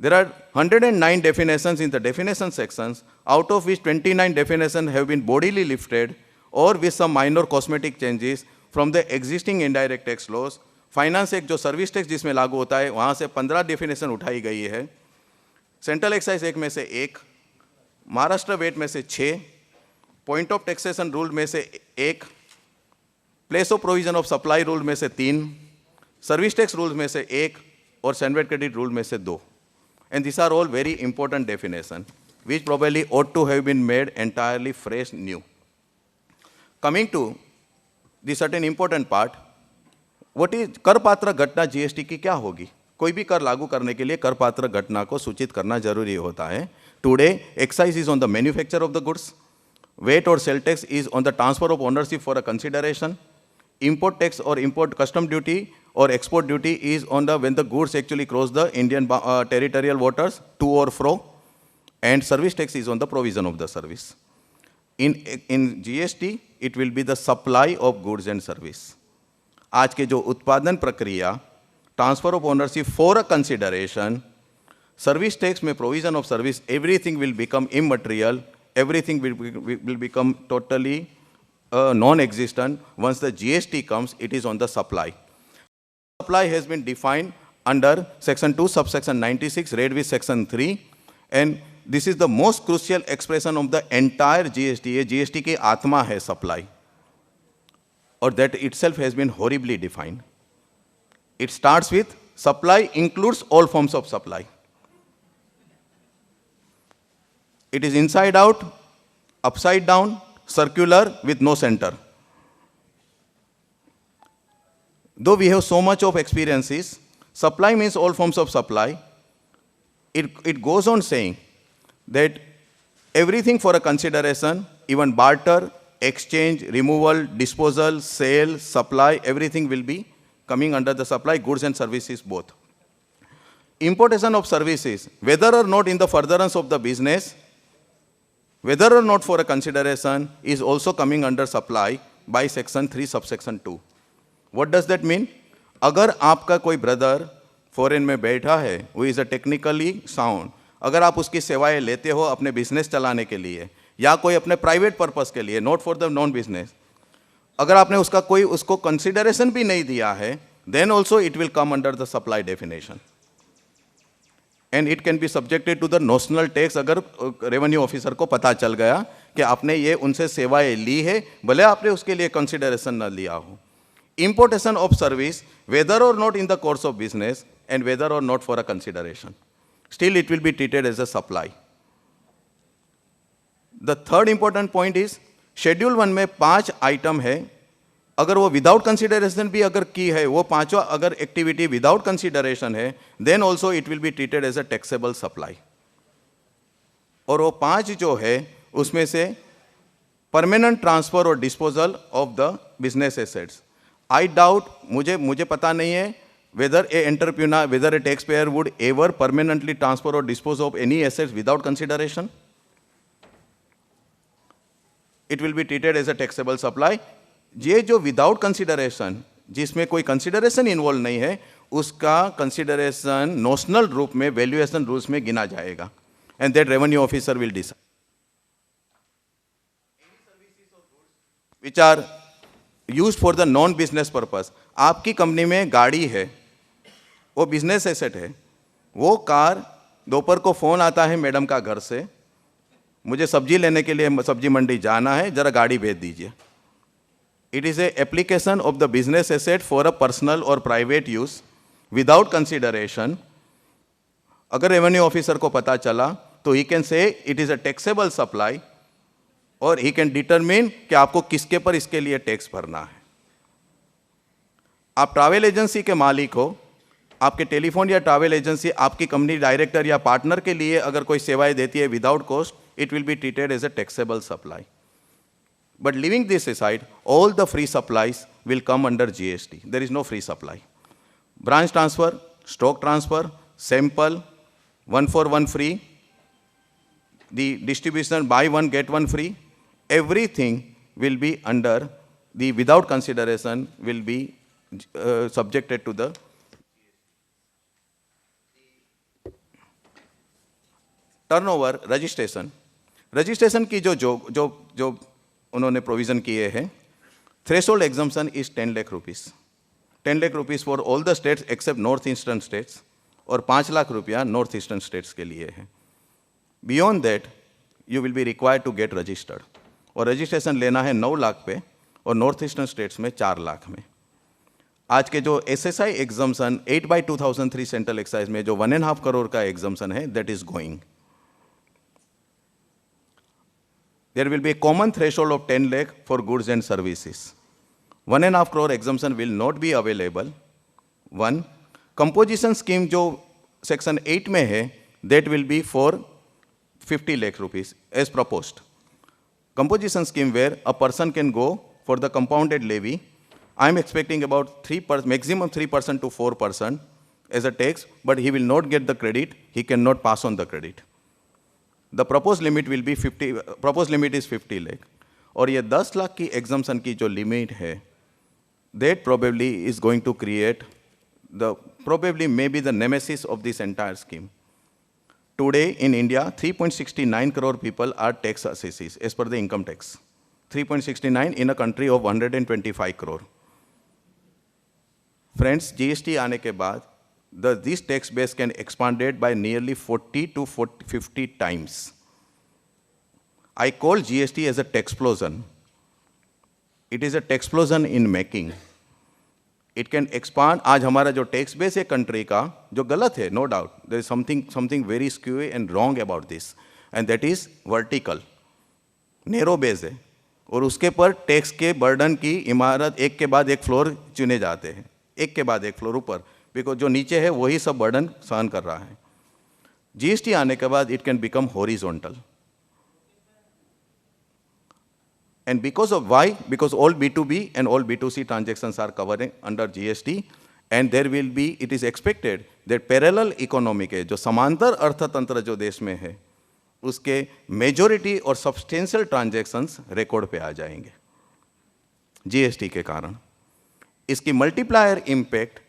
There are 109 definitions in the definition sections, out of which 29 definitions have been bodily lifted or with some minor cosmetic changes from the existing indirect tax laws. Finance Act जो service tax जिसमें लागू होता है, वहाँ से 15 definition उठाई गई है. सेंट्रल एक्साइज एक्ट में से 1, महाराष्ट्र वेट में से 6, पॉइंट ऑफ टैक्सेशन रूल में से 1, place of provision of supply rule में से 3, सर्विस टैक्स रूल में से 1 और सैंडविच क्रेडिट रूल में से 2. And these are all very important definition. which probably ought to have been made entirely fresh, new. Coming to the certain important part, what is करपात्र घटना GST की क्या होगी? कोई भी कर लागू करने के लिए करपात्र घटना को सूचित करना जरूरी होता है. Today excise is on the manufacture of the goods, VAT और sale tax is on the transfer of ownership for a consideration, import tax or import custom duty or export duty is on the when the goods actually cross the Indian territorial waters to or fro, and service tax is on the provision of the service. In GST it will be the supply of goods and service. आज के जो उत्पादन प्रक्रिया, transfer of ownership for a consideration, service tax में provision of service, everything will become immaterial, everything will become totally non-existent. Once the GST comes, it is on the supply. Supply has been defined under section 2 subsection 96 read with section 3, and this is the most crucial expression of the entire GST. ये GST की आत्मा है supply, or that itself has been horribly defined. It starts with supply includes all forms of supply. It is inside out, upside down, circular with no center. Though we have so much of experiences, supply means all forms of supply. It goes on saying that everything for a consideration, even barter, exchange, removal, disposal, sale, supply, everything will be coming under the supply, goods and services both. Importation of services, whether or not in the furtherance of the business, whether or not for a consideration, is also coming under supply by section 3 subsection 2. What does that mean? अगर आपका कोई brother foreign में बैठा है, वो is a technically sound, अगर आप उसकी सेवाएं लेते हो अपने बिजनेस चलाने के लिए या कोई अपने प्राइवेट पर्पस के लिए, not for the non business, अगर आपने उसको कंसिडरेशन भी नहीं दिया है, then also it will come under the supply definition, and it can be subjected to the notional tax. अगर रेवेन्यू ऑफिसर को पता चल गया कि आपने ये उनसे सेवाएं ली है, भले आपने उसके लिए कंसिडरेशन न लिया हो. Importation of service, whether or not in the course of business and whether or not for a consideration, still it will be treated as a supply. The third important point is, Schedule 1 में 5 item है, अगर वो without consideration भी अगर की है, वो पांचों अगर एक्टिविटी विदाउट कंसिडरेशन है, then also it will be treated as a taxable supply. और वो 5 जो है उसमें से परमानेंट ट्रांसफर और disposal of the business assets. I doubt, मुझे पता नहीं है whether a entrepreneur, whether a taxpayer would ever permanently transfer or dispose of any assets without consideration. It will be treated as a taxable supply. ये जो without consideration, जिसमें कोई consideration involved नहीं है, उसका consideration notional रूप में valuation rules में गिना जाएगा, and that revenue officer will decide. Which are used for the non business purpose. आपकी कंपनी में गाड़ी है, वो बिजनेस एसेट है, वो कार, दोपहर को फ़ोन आता है मैडम का घर से, मुझे सब्जी लेने के लिए सब्जी मंडी जाना है, ज़रा गाड़ी भेज दीजिए. It is a application of the business asset for a personal और प्राइवेट यूज़ विदाउट कंसिडरेशन. अगर रेवेन्यू ऑफिसर को पता चला तो he can say it is a taxable supply, और ही कैन डिटरमिन कि आपको किसके पर इसके लिए टैक्स भरना है. आप ट्रैवल एजेंसी के मालिक हो, आपके टेलीफोन या ट्रैवल एजेंसी आपकी कंपनी डायरेक्टर या पार्टनर के लिए अगर कोई सेवाएं देती है without cost, it will be treated as a taxable supply. But living this aside, all the free supplies will come under GST. There is no free supply. Branch transfer, stock transfer, sample, 1 for 1 free, the distribution buy one get one free, everything will be under the without consideration will be subjected to the turnover. Registration की जो उन्होंने provision किए हैं, threshold exemption is 10 lakh rupees. 10 lakh rupees for all the states except north eastern states, और 5 लाख रुपया north eastern states के लिए है. Beyond that you will be required to get registered, और रजिस्ट्रेशन लेना है 9 लाख पे, और नॉर्थ ईस्टर्न स्टेट्स में 4 लाख में. आज के जो एसएसआई एग्जम्पशन 8/2003 सेंट्रल एक्साइज में जो 1.5 करोड़ का एग्जम्पशन है, that is going. there will be a common threshold of 10 lakh for goods and services. 1.5 crore exemption will not be available. One, composition scheme जो section 8 में है, that will be for 50 lakh rupees as proposed. Composition scheme where a person can go for the compounded levy, I am expecting about maximum 3% to 4% as a tax, but he will not get the credit, he cannot pass on the credit. The proposed limit will be 50, proposed limit is 50 lakh. और ये 10 लाख की exemption की जो limit है, that probably is going to create probably maybe the nemesis of this entire scheme. Today in India, 3.69 crore people are tax assessees as per the income tax. 3.69 in a country of 125 crore. Friends, GST आने के बाद, this tax base can expanded by nearly 40 to 50 times. I call GST as a taxplosion. It is a taxplosion in making. It can expand. आज हमारा जो tax base है country का, जो गलत है, no doubt. There is something very skewy and wrong about this, and that is vertical, narrow base है. और उसके पर टैक्स के बर्डन की इमारत एक के बाद एक फ्लोर चुने जाते हैं, एक के बाद एक फ्लोर ऊपर, बिकॉज जो नीचे है वही सब बर्डन सहन कर रहा है. जीएसटी आने के बाद it can become horizontal. And because of why? Because all B2B and all B2C transactions are covered under GST, and there will be, it is expected that parallel economy के जो समांतर अर्थतंत्र जो देश में है, उसके मेजॉरिटी और सब्सटेंशियल ट्रांजैक्शंस रिकॉर्ड पे आ जाएंगे जीएसटी के कारण. इसकी multiplier impact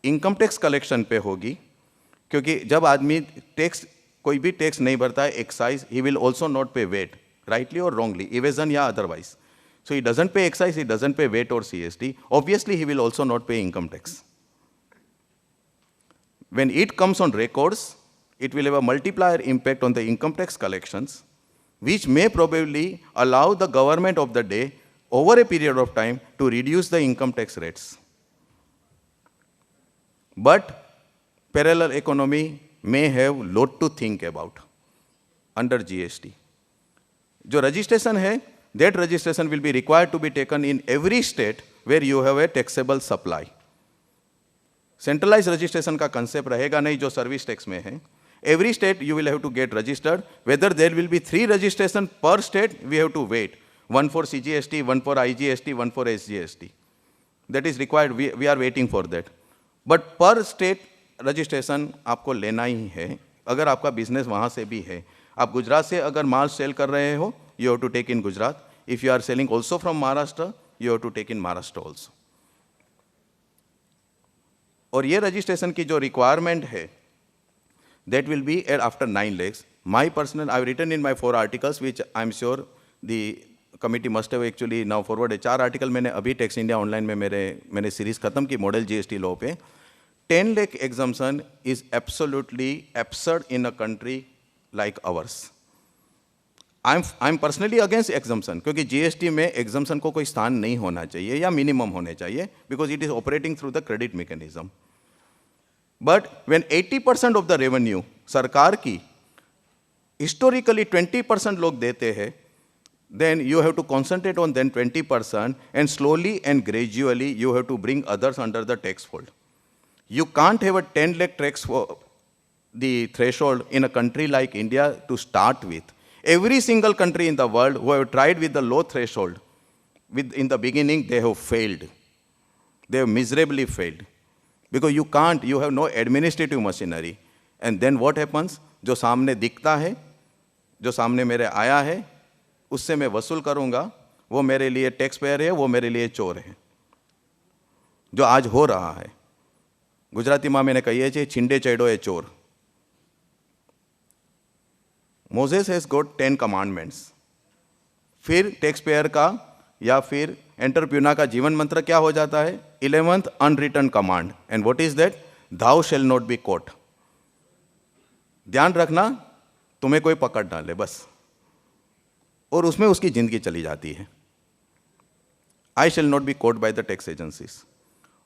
income tax collection पे होगी, क्योंकि जब आदमी टैक्स कोई भी टैक्स नहीं भरता है, excise, he will also not पे wait, rightly or wrongly, evasion या otherwise. So he doesn't pay excise, he doesn't pay VAT or CST. Obviously, he will also not pay income tax. When it comes on records, it will have a multiplier impact on the income tax collections, which may probably allow the government of the day, over a period of time, to reduce the income tax rates. But parallel economy may have lot to think about under GST. जो registration है, that registration will be required to be taken in every state where you have a taxable supply. Centralized registration का concept रहेगा नहीं जो service tax में है. Every state you will have to get registered. Whether there will be 3 registration per state, we have to wait. 1 for CGST, 1 for IGST, 1 for SGST. That is required. We are waiting for that. But per state registration आपको लेना ही है. अगर आपका business वहाँ से भी है, आप गुजरात से अगर माल सेल कर रहे हो, you have to take in Gujarat. If you are selling also from Maharashtra, you have to take in Maharashtra also. और ये रजिस्ट्रेशन की जो रिक्वायरमेंट है, that will be at after 9 lakhs. My personal, I have written in my 4 articles, which I am sure the committee must have actually now forward है. 4 article मैंने अभी tax India online में मैंने series खत्म की model GST law पे. 10 lakh exemption is absolutely absurd in a country like ours. I'm personally against exemption, क्योंकि GST में exemption को कोई स्थान नहीं होना चाहिए या मिनिमम होने चाहिए, because it is operating through the credit mechanism. But when 80% of the revenue सरकार की historically 20% लोग देते हैं, then you have to concentrate on then 20%, and slowly and gradually you have to bring others under the tax fold. You can't have a 10 lakh tax for the threshold in a country like India to start with. Every single country in the world who have tried with the low threshold, in the beginning, they have failed. They have miserably failed. Because you can't, you have no administrative machinery. And then what happens? जो सामने दिखता है, जो सामने मेरे आया है, उससे मैं वसूल करूँगा, वो मेरे लिए टैक्स पेयर है, वो मेरे लिए चोर है. जो आज हो रहा है. गुजरातीમાં मैंने कहिए છે, छिंडे चैडो ए चोर. Moses has got 10 commandments. फिर टैक्स पेयर का या फिर एंटरप्रेन्योर का जीवन मंत्र क्या हो जाता है? 11th unwritten command. And what is that? Thou shall not be caught. ध्यान रखना, तुम्हें कोई पकड़ ना ले, बस. और उसमें उसकी जिंदगी चली जाती है. I shall not be caught by the tax agencies.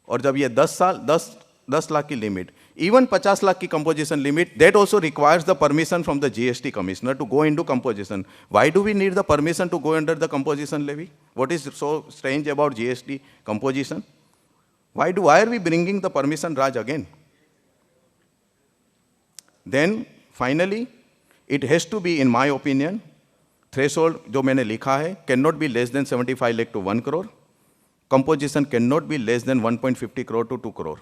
और जब ये 10 10 लाख की लिमिट, इवन 50 लाख की composition limit, that also requires the permission from the GST commissioner to go into composition. Why do we need the permission to go under the composition levy? What is so strange about GST composition? Why are we bringing the permission Raj again? Then finally, it has to be, in my opinion, threshold जो मैंने लिखा है, cannot be less than 75 lakh to 1 crore. Composition cannot be less than 1.50 crore to 2 crore.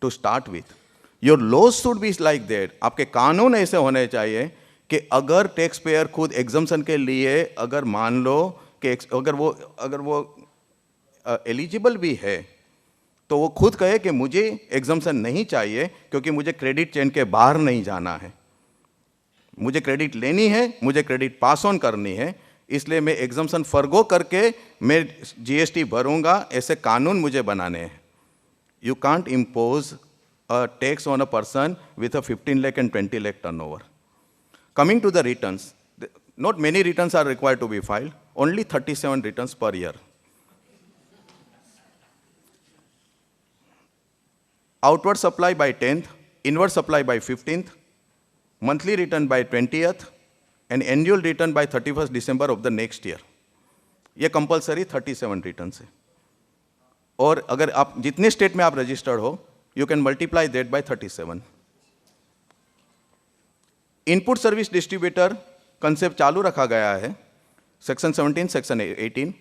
To start with, your laws should be like that. आपके कानून ऐसे होने चाहिए कि अगर टैक्स पेयर खुद एग्जम्पशन के लिए अगर मान लो कि अगर वो एलिजिबल भी है, तो वो खुद कहे कि मुझे एग्जम्पशन नहीं चाहिए क्योंकि मुझे क्रेडिट चेन के बाहर नहीं जाना है, मुझे क्रेडिट लेनी है, मुझे क्रेडिट पास ऑन करनी है, इसलिए मैं एग्जम्पशन फर्गो करके मैं जीएसटी भरूंगा, ऐसे कानून मुझे बनाने हैं. You can't impose a tax on a person with a 15 lakh and 20 lakh turnover. Coming to the returns, not many returns are required to be filed, only 37 returns per year. Outward supply by 10th, inward supply by 15th, monthly return by 20th, and annual return by 31st December of the next year. ये compulsory 37 returns है. और अगर आप जितने state में आप registered हो, you can multiply that by 37. Input service distributor concept चालू रखा गया है, section 17, section 18.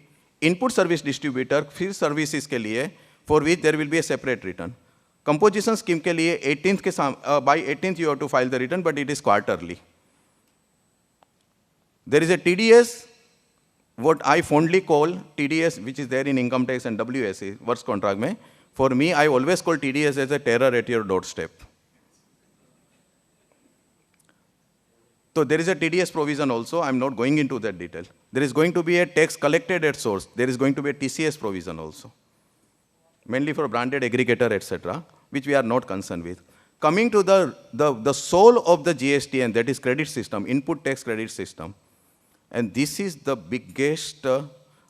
Input service distributor फिर सर्विसेज के लिए for which there will be a separate return. Composition scheme के लिए 18th के by 18th you have to file the return, but it is quarterly. There is a TDS, what I fondly call TDS, which is there in income tax and WSE, works contract में. For me, I always call TDS as a terror at your doorstep. So there is a TDS provision also. I'm not going into that detail. There is going to be a tax collected at source. There is going to be a TCS provision also, mainly for branded aggregator, etc., which we are not concerned with. Coming to the soul of the GST, and that is credit system, input tax credit system. And this is the biggest,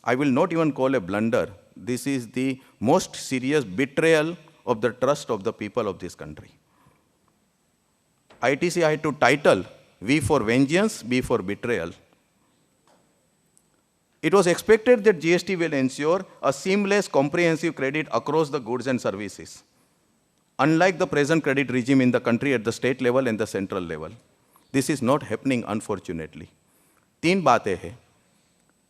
I will not even call a blunder. This is the most serious betrayal of the trust of the people of this country. ITC had to title V for vengeance, B for betrayal. It was expected that GST will ensure a seamless, comprehensive credit across the goods and services, unlike the present credit regime in the country at the state level and the central level. This is not happening, unfortunately. तीन बातें हैं.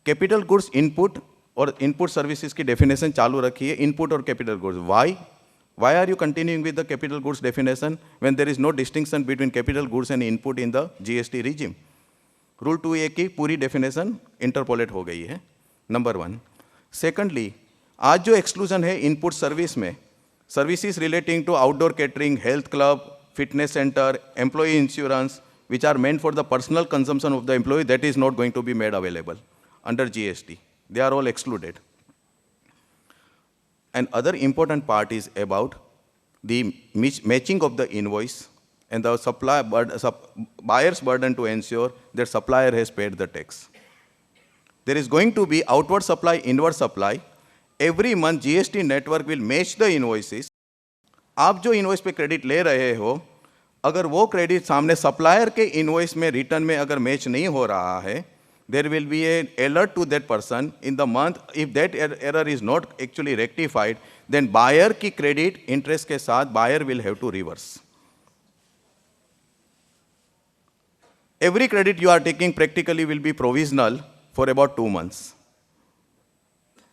Capital goods input और input services की definition चालू रखी है, input और capital goods. Why are you continuing with the capital goods definition when there is no distinction between capital goods and input in the GST regime? Rule 2A की पूरी definition interpolate हो गई है, number 1. Secondly, आज जो exclusion है input service में, services relating to outdoor catering, health club, fitness centre, employee insurance, which are meant for the personal consumption of the employee, that is not going to be made available under GST. They are all excluded. And other important part is about the matching of the invoice and the buyer's burden to ensure that supplier has paid the tax. There is going to be outward supply, inward supply. Every month GST network will match the invoices. आप जो invoice पे credit ले रहे हो, अगर वो credit सामने supplier के इनवॉइस में रिटर्न में अगर मैच नहीं हो रहा है, there will be a alert to that person in the month. If that error is not actually rectified, then buyer की क्रेडिट इंटरेस्ट के साथ buyer will have to reverse. Every credit you are taking practically will be provisional for about 2 months.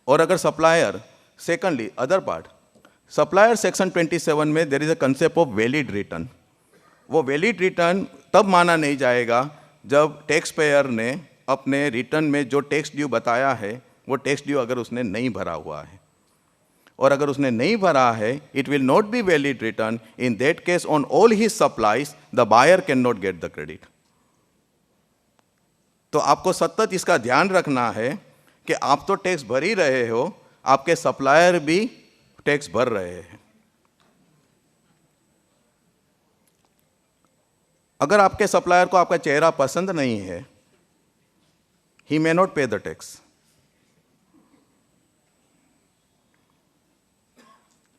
और अगर supplier, secondly other part, supplier section 27 में there is a concept of valid return. वो valid return तब माना नहीं जाएगा जब tax payer ने अपने रिटर्न में जो टैक्स ड्यू बताया है, वो टैक्स ड्यू अगर उसने नहीं भरा हुआ है. और अगर उसने नहीं भरा है, it will not be valid return. In that case on all his supplies the buyer can not get the credit. तो आपको सतत इसका ध्यान रखना है कि आप तो टैक्स भर ही रहे हो, आपके सप्लायर भी टैक्स भर रहे हैं. अगर आपके सप्लायर को आपका चेहरा पसंद नहीं है, ही मे नॉट पे the tax.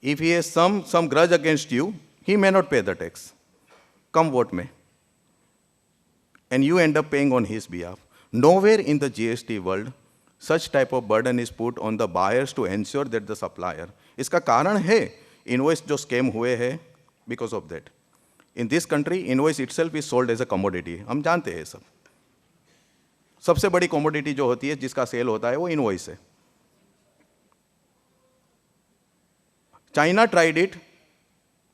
If he has some grudge against you, he may not pay the tax, come what may. And you end up paying on his behalf. Nowhere in the GST world, such type of burden is put on the buyers to ensure that the supplier. इसका कारण है invoice जो scam हुए हैं because of that. In this country, invoice itself is sold as a commodity. हम जानते हैं सब. सबसे बड़ी commodity जो होती है जिसका सेल होता है वो invoice है. China tried it,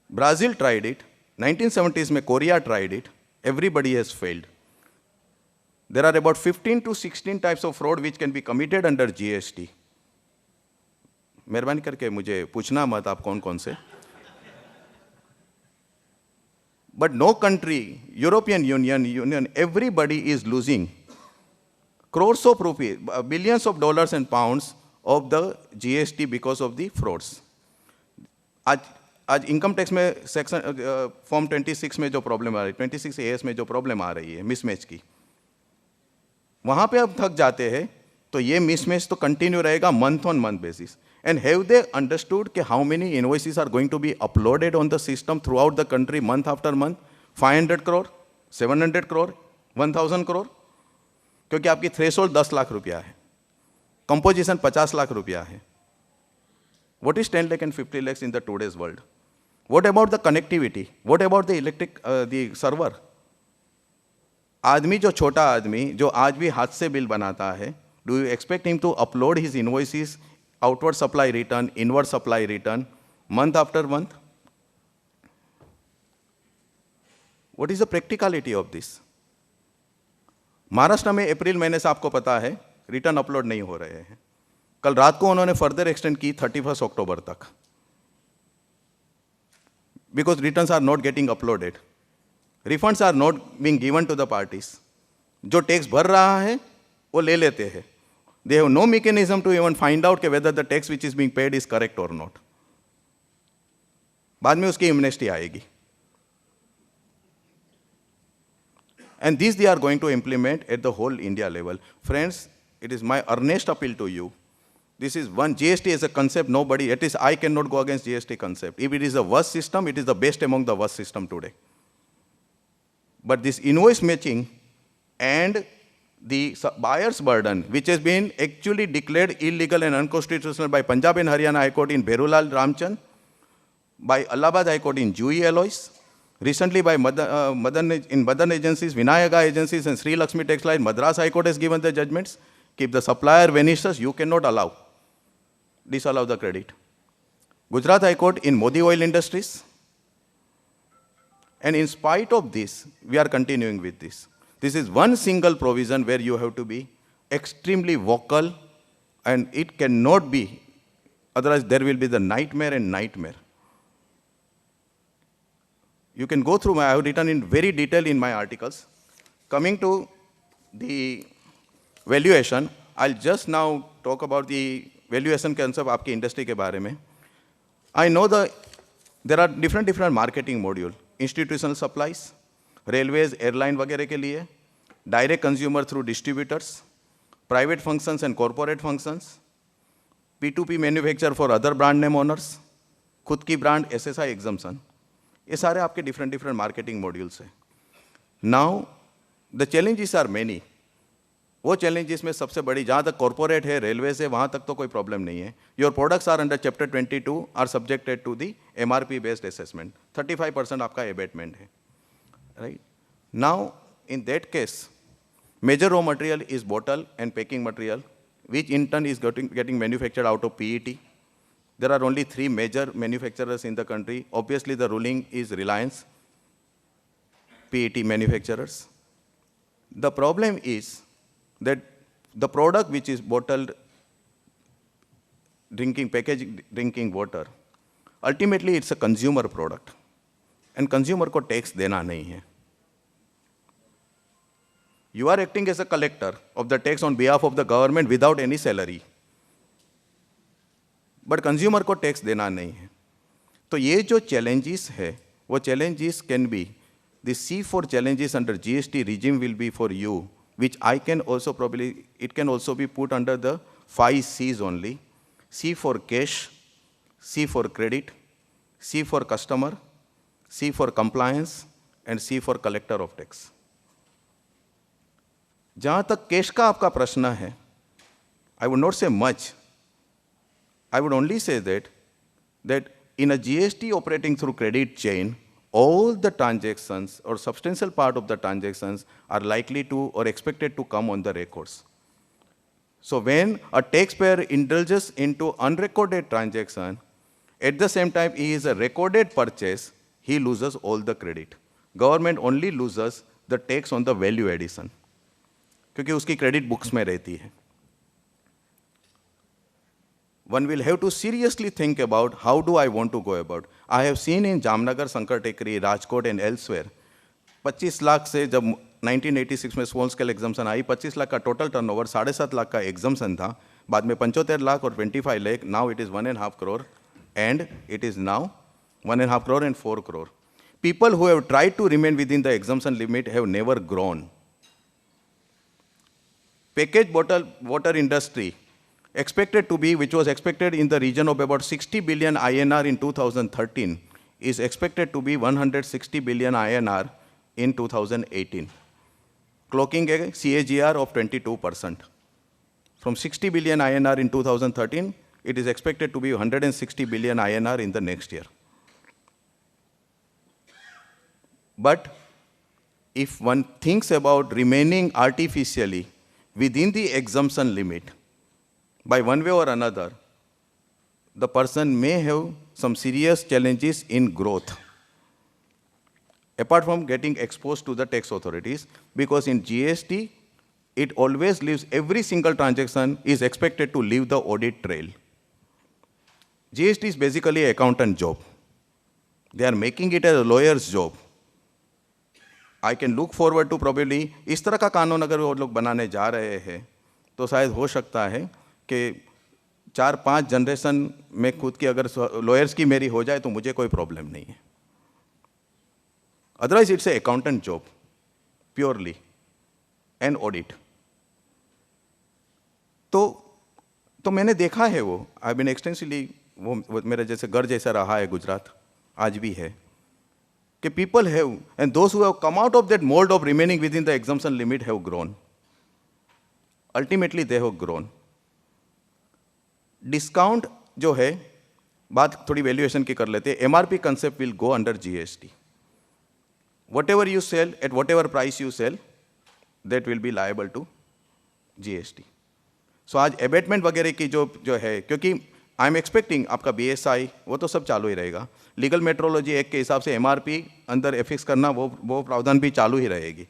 Brazil tried it, 1970s में Korea tried it, everybody has failed. There are about 15 to 16 types of fraud which can be committed under GST. मेहरबानी करके मुझे पूछना मत आप कौन कौन से. But no country, European Union, everybody is losing crores of rupees, billions of dollars and pounds of the GST because of the frauds. आज इनकम टैक्स में सेक्शन फॉर्म 26 में जो प्रॉब्लम आ रही है, 26 एएस में जो प्रॉब्लम आ रही है मिसमैच की, वहां पे अब थक जाते हैं तो ये मिसमैच तो कंटिन्यू रहेगा month on month basis. And have they understood कि how many invoices are going to be uploaded on the system throughout the country month after month? 500 crore, 700 crore, 1000 crore, क्योंकि आपकी थ्रेशोल्ड 10 लाख रुपया है, कंपोजिशन 50 लाख रुपया है. What is 10 lakh and 50 lakhs in the today's world? What about the connectivity? What about the electric, the server? आदमी जो छोटा आदमी जो आज भी हाथ से बिल बनाता है, do you expect him to upload his invoices, outward supply return, inward supply return, month after month? What is the practicality of this? Maharashtra में अप्रैल महीने से आपको पता है रिटर्न अपलोड नहीं हो रहे हैं. कल रात को उन्होंने फर्दर एक्सटेंड की 31 अक्टूबर तक, because returns are not getting uploaded, refunds are not being given to the parties. जो टैक्स भर रहा है वो ले लेते हैं. They have no mechanism to even find out कि whether the tax which is being paid is correct और नॉट. बाद में उसकी एमनेस्टी आएगी. And this they are going to implement at the whole India level. Friends, it is my earnest appeal to you. This is one, GST as a concept, nobody, at least I cannot go against GST concept. If it is the worst system, it is the best among the worst system today. But this invoice matching and the buyer's burden, which has been actually declared illegal and unconstitutional by Punjab and Haryana High Court in Bherulal Ramchand, by Allahabad High Court in Jui Alloys, recently by Madan agencies, Vinayaka agencies and Sri Lakshmi Textiles, Madras High Court has given the judgments. If the supplier vanishes, you cannot disallow the credit. Gujarat High Court in Modi Oil Industries. And in spite of this, we are continuing with this. This is one single provision where you have to be extremely vocal, and it cannot be, otherwise there will be the nightmare and nightmare. You can go through I have written in very detail in my articles. Coming to the valuation, I'll just now talk about the valuation concept आपकी industry के बारे में. I know there are different marketing module. Institutional supplies, railways, airline वगैरह के लिए, direct consumer through distributors, private functions and corporate functions, P2P manufacture for other brand name owners, खुद की brand SSI exemption. ये सारे आपके different marketing modules हैं. Now, the challenges are many. वो challenges में सबसे बड़ी जहाँ तक corporate है, railways है, वहाँ तक तो कोई problem नहीं है. Your products are under Chapter 22 are subjected to the MRP based assessment. 35% आपका abatement है. Right? Now, in that case, major raw material is bottle and packing material, which in turn is getting manufactured out of PET. There are only 3 major manufacturers in the country. Obviously, the ruling is Reliance, PET manufacturers. The problem is that the product which is bottled packaged drinking water, ultimately it's a consumer product. And consumer को tax देना नहीं है. You are acting as a collector of the tax on behalf of the government without any salary. But consumer को tax देना नहीं है. तो ये जो challenges है, वो challenges can be, the C4 challenges under GST regime will be for you, which I can also probably, it can also be put under the 5 C's only. C for cash, C for credit, C for customer, C for compliance, and C for collector of tax. जहाँ तक cash का आपका प्रश्न है, I would not say much. I would only say that in a GST operating through credit chain, all the transactions or substantial part of the transactions are likely to or expected to come on the records. So when a taxpayer indulges into unrecorded transaction, at the same time he is a recorded purchase, he loses all the credit. Government only loses the tax on the value addition, क्योंकि उसकी credit books में रहती है. One will have to seriously think about how do I want to go about. I have seen in Jamnagar, Sankar Tekri, Rajkot and elsewhere, 25 lakh से जब 1986 में small scale एग्जाम्सन आई, 25 लाख का total turnover, 7.5 lakh का एग्जाम्सन था, बाद में 75 लाख और 25 lakh, now it is 1.5 crore and it is now 1.5 crore and 4 crore. People who have tried to remain within the exemption limit have never grown. Packaged bottle water industry expected to be, which was expected in the region of about 60 billion INR in 2013, is expected to be 160 billion INR in 2018, clocking a CAGR of 22%. From 60 billion INR in 2013, it is expected to be 160 billion INR in the next year. But if one thinks about remaining artificially within the exemption limit, by one way or another, the person may have some serious challenges in growth, apart from getting exposed to the tax authorities, because in GST, it always leaves, every single transaction is expected to leave the audit trail. GST is basically an accountant job. They are making it as a lawyer's job. I can look forward to probably, इस तरह का कानून अगर वो लोग बनाने जा रहे हैं, तो शायद हो सकता है कि 4-5 जनरेशन में खुद की अगर लॉयर्स की मेरी हो जाए तो मुझे कोई प्रॉब्लम नहीं है. Otherwise, it's an accountant job, purely, and audit. तो मैंने देखा है वो, I've been extensively, वो मेरे जैसे घर जैसा रहा है गुजरात, आज भी है, कि people have, and those who have come out of that mold of remaining within the exemption limit have grown. Ultimately, they have grown. Discount जो है, बात थोड़ी वैल्यूएशन की कर लेते हैं, MRP concept will go under GST. Whatever you sell, at whatever price you sell, that will be liable to GST. So आज abatement वगैरह की जो है, क्योंकि आई एम एक्सपेक्टिंग आपका BSI वो तो सब चालू ही रहेगा, लीगल मेट्रोलॉजी एक्ट के हिसाब से MRP अंदर एफिक्स करना वो प्रावधान भी चालू ही रहेगी.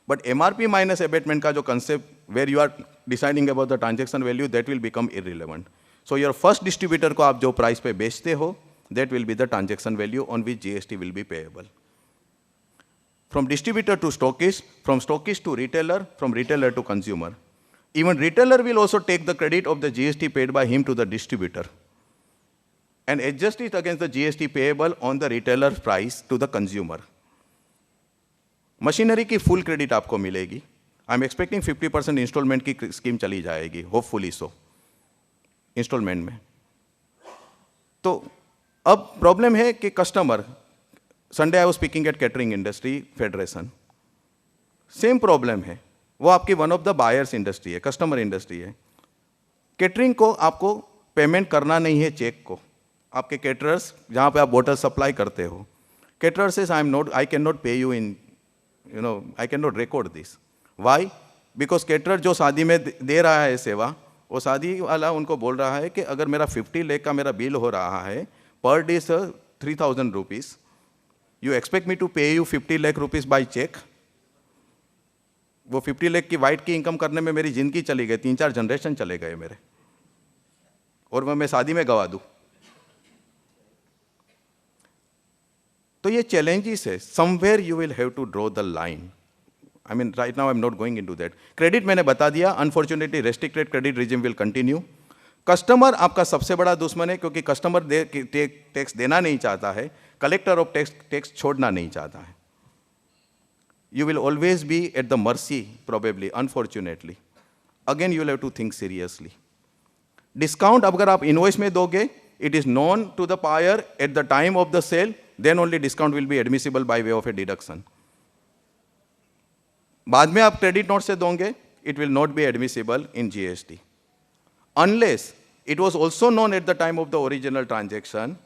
बट MRP माइनस एबेटमेंट का जो concept where you are deciding about the transaction value, that will become irrelevant. So your first distributor को आप जो प्राइस पे बेचते हो, that will be the transaction value on which GST will be payable. From distributor to stockist, from stockist to retailer, from retailer to consumer. Even retailer will also take the credit of the GST paid by him to the distributor and adjust it against the GST payable on the retailer's price to the consumer. Machinery की full credit आपको मिलेगी. आई am expecting 50% instalment की scheme चली जाएगी, hopefully so, instalment में. तो अब problem है कि customer, Sunday I was speaking at catering industry federation, same problem है. वो आपकी one of the buyers industry है, कस्टमर इंडस्ट्री है. कैटरिंग को आपको पेमेंट करना नहीं है चेक को. आपके कैटरर्स जहाँ पे आप बोतल सप्लाई करते हो, कैटरर से I can not pay you in, I can not record this. Why? Because caterer जो शादी में दे रहा है सेवा, वो शादी वाला उनको बोल रहा है कि अगर मेरा 50 लाख का मेरा बिल हो रहा है, per day 3,000 rupees, you expect me to pay you 50 lakh rupees by cheque. वो 50 लाख की वाइट की इनकम करने में मेरी जिंदगी चली गई, 3-4 जनरेशन चले गए मेरे, और मैं शादी में गवा दूँ. तो ये चैलेंजेस है. Somewhere you will have to draw the line. I mean right now I am not going into that. Credit मैंने बता दिया, unfortunately restricted credit regime will continue. Customer आपका सबसे बड़ा दुश्मन है, क्योंकि कस्टमर टैक्स देना नहीं चाहता है, कलेक्टर ऑफ टैक्स छोड़ना नहीं चाहता है. You will always be at the mercy, probably, unfortunately. Again, you will have to think seriously. Discount अगर आप इनवॉइस में दोगे it is known to the buyer at the time of the sale, then only discount will be admissible by way of a deduction. बाद में आप credit note से दोगे, it will not be admissible in GST. Unless it was also known at the time of the original transaction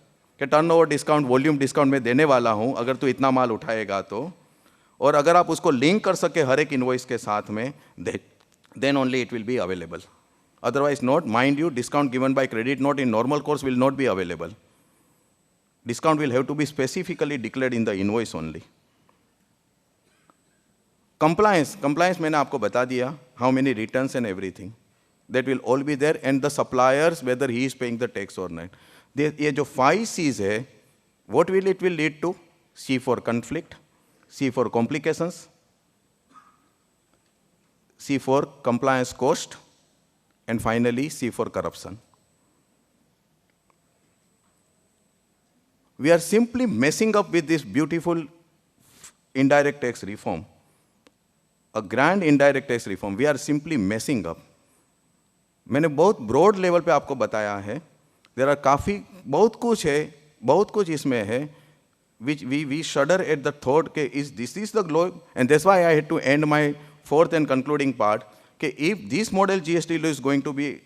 कि turnover discount, volume discount में देने वाला हूं अगर तू इतना माल उठाएगा तो, और अगर आप उसको लिंक कर सके हर एक इनवॉइस के साथ में, then only it will be available. Otherwise not. Mind you, discount given by credit note in normal course will not be available. Discount will have to be specifically declared in the invoice only. Compliance मैंने आपको बता दिया, how many returns and everything. That will all be there, and the suppliers, whether he is paying the tax or not. ये जो 5 C's है, what will it will lead to? C for conflict, C for complications, C for compliance cost, and finally C for corruption. We are simply messing up with this beautiful indirect tax reform, a grand indirect tax reform. We are simply messing up. मैंने बहुत broad level पे आपको बताया है. There are काफ़ी बहुत कुछ इसमें है which we shudder at the thought कि this is the globe, and that's why I had to end my fourth and concluding part कि if this model GST law is going to be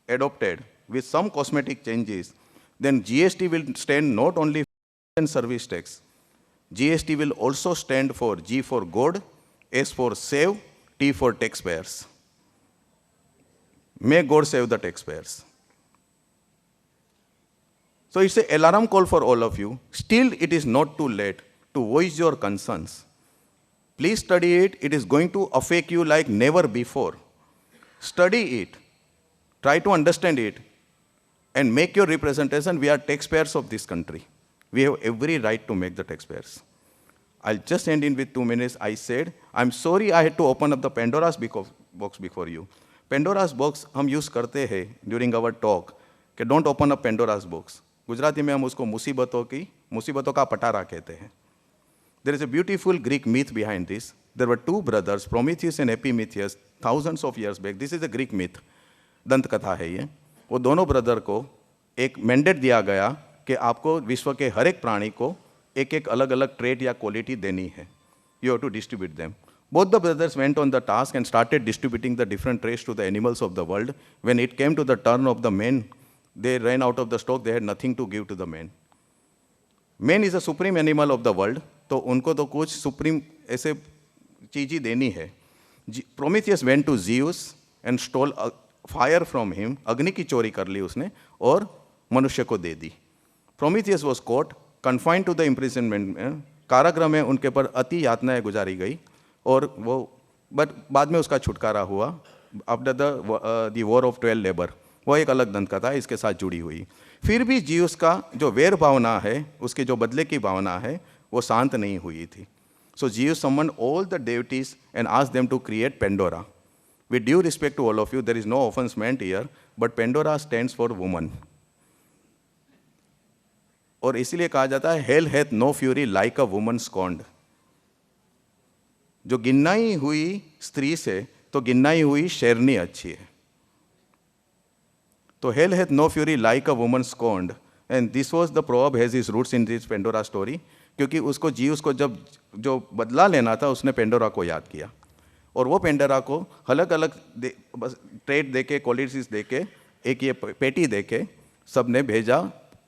adopted with some cosmetic changes, then GST will stand not only for service tax. GST will also stand for G for God, S for save, T for taxpayers. May God save the taxpayers. So it's an alarm call for all of you. Still, it is not too late to voice your concerns. Please study it. It is going to affect you like never before. Study it. Try to understand it. And make your representation. We are taxpayers of this country. We have every right to make the taxpayers. I'll just end in with 2 minutes. I said, I'm sorry I had to open up the Pandora's box before you. Pandora's box हम use करते हैं during our talk कि don't open up Pandora's box. Gujarati में हम उसको मुसीबतों का पटारा कहते हैं. There is a beautiful Greek myth behind this. There were 2 brothers, Prometheus and Epimetheus, thousands of years back. This is a Greek myth. दंत कथा है ये. वो दोनों ब्रदर को एक मैंडेट दिया गया कि आपको विश्व के हर एक प्राणी को एक एक अलग अलग ट्रेट या क्वालिटी देनी है. You have to distribute them. Both the brothers went on the task and started distributing the different traits to the animals of the world. When it came to the turn of the men, they ran out of the stock. They had nothing to give to the men. Man is the supreme animal of the world. तो उनको तो कुछ supreme ऐसे चीज़ देनी है. Prometheus went to Zeus and stole fire from him. अग्नि की चोरी कर ली उसने और मनुष्य को दे दी. Prometheus was caught, confined to the imprisonment. कारागृह में उनके पर अति यातनाएं गुजारी गई और वो बट बाद में उसका छुटकारा हुआ. After the war of 12 labour, वो एक अलग दंत कथा इसके साथ जुड़ी हुई. फिर भी जीउस का जो वैर भावना है, उसके जो बदले की भावना है, वो शांत नहीं हुई थी. So Zeus summon all the deities and asked them to create Pandora. With due respect to all of you, there is no offence meant here, but Pandora stands for woman. और इसीलिए कहा जाता है hell hath no fury like a woman scorned. जो गिन्नाई हुई स्त्री से तो गिन्नाई हुई शेरनी अच्छी है. तो hell hath no fury like a woman scorned, and this was the proverb has his roots in this Pandora story. क्योंकि उसको जीउस को जब जो बदला लेना था, उसने पेंडोरा को याद किया और वो पेंडोरा को अलग अलग ट्रेड देके, क्वालिटीज देके, एक ये पेटी देके सब ने भेजा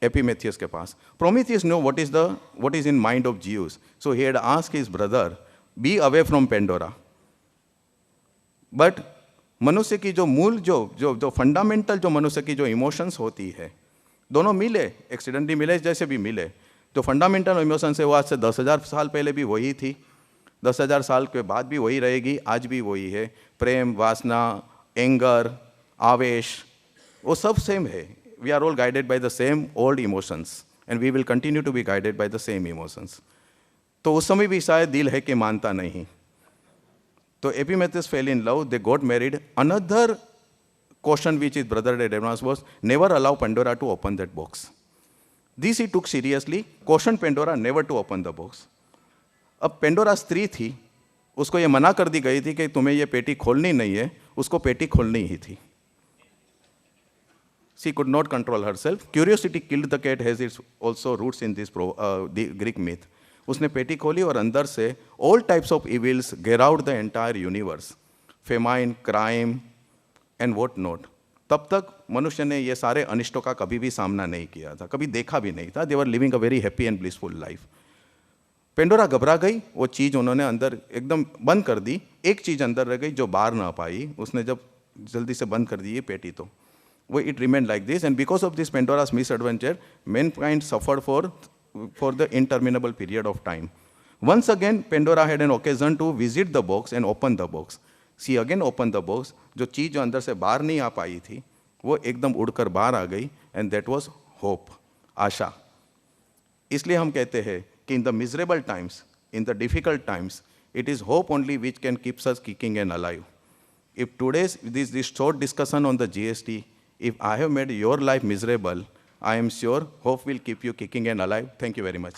एपिमेथियस के पास. Prometheus know what is in mind of Zeus, so he had asked his brother, be away from Pandora. But मनुष्य की जो मूल जो फंडामेंटल जो मनुष्य की जो इमोशंस होती है, दोनों मिले, एक्सीडेंटली मिले जैसे भी मिले. जो फंडामेंटल इमोशंस है वो आज से 10,000 साल पहले भी वही थी, 10,000 साल के बाद भी वही रहेगी, आज भी वही है. प्रेम, वासना, एंगर, आवेश, वो सब सेम है. We are all guided by the same old emotions, and we will continue to be guided by the same emotions. तो उस समय भी शायद दिल है कि मानता नहीं. तो Epimetheus fell in love, they got married. Another caution which his brother had advanced was never allow Pandora to open that box. This he took seriously, cautioned Pandora never to open the box. अब Pandora स्त्री थी, उसको ये मना कर दी गई थी कि तुम्हें ये पेटी खोलनी नहीं है, उसको पेटी खोलनी ही थी. She could not control herself. Curiosity killed the cat has its also roots in this the Greek myth. उसने पेटी खोली और अंदर से all types of evils get out the entire universe. Famine, crime, and what not. तब तक मनुष्य ने ये सारे अनिष्टों का कभी भी सामना नहीं किया था, कभी देखा भी नहीं था. They were living a very happy and blissful life. Pandora घबरा गई, वो चीज़ उन्होंने अंदर एकदम बंद कर दी. एक चीज़ अंदर रह गई जो बाहर ना पाई. उसने जब जल्दी से बंद कर दी ये पेटी तो वो it remained like this, and because of this Pandora's misadventure, mankind suffered for the interminable period of time. Once again, Pandora had an occasion to visit the box and open the box. She again opened the box. जो चीज़ जो अंदर से बाहर नहीं आ पाई थी, वो एकदम उड़कर बाहर आ गई, and that was hope, आशा. इसलिए हम कहते हैं कि in the miserable times, in the difficult times, it is hope only which can keep us kicking and alive. If today's this short discussion on the GST, if I have made your life miserable, I am sure hope will keep you kicking and alive. Thank you very much.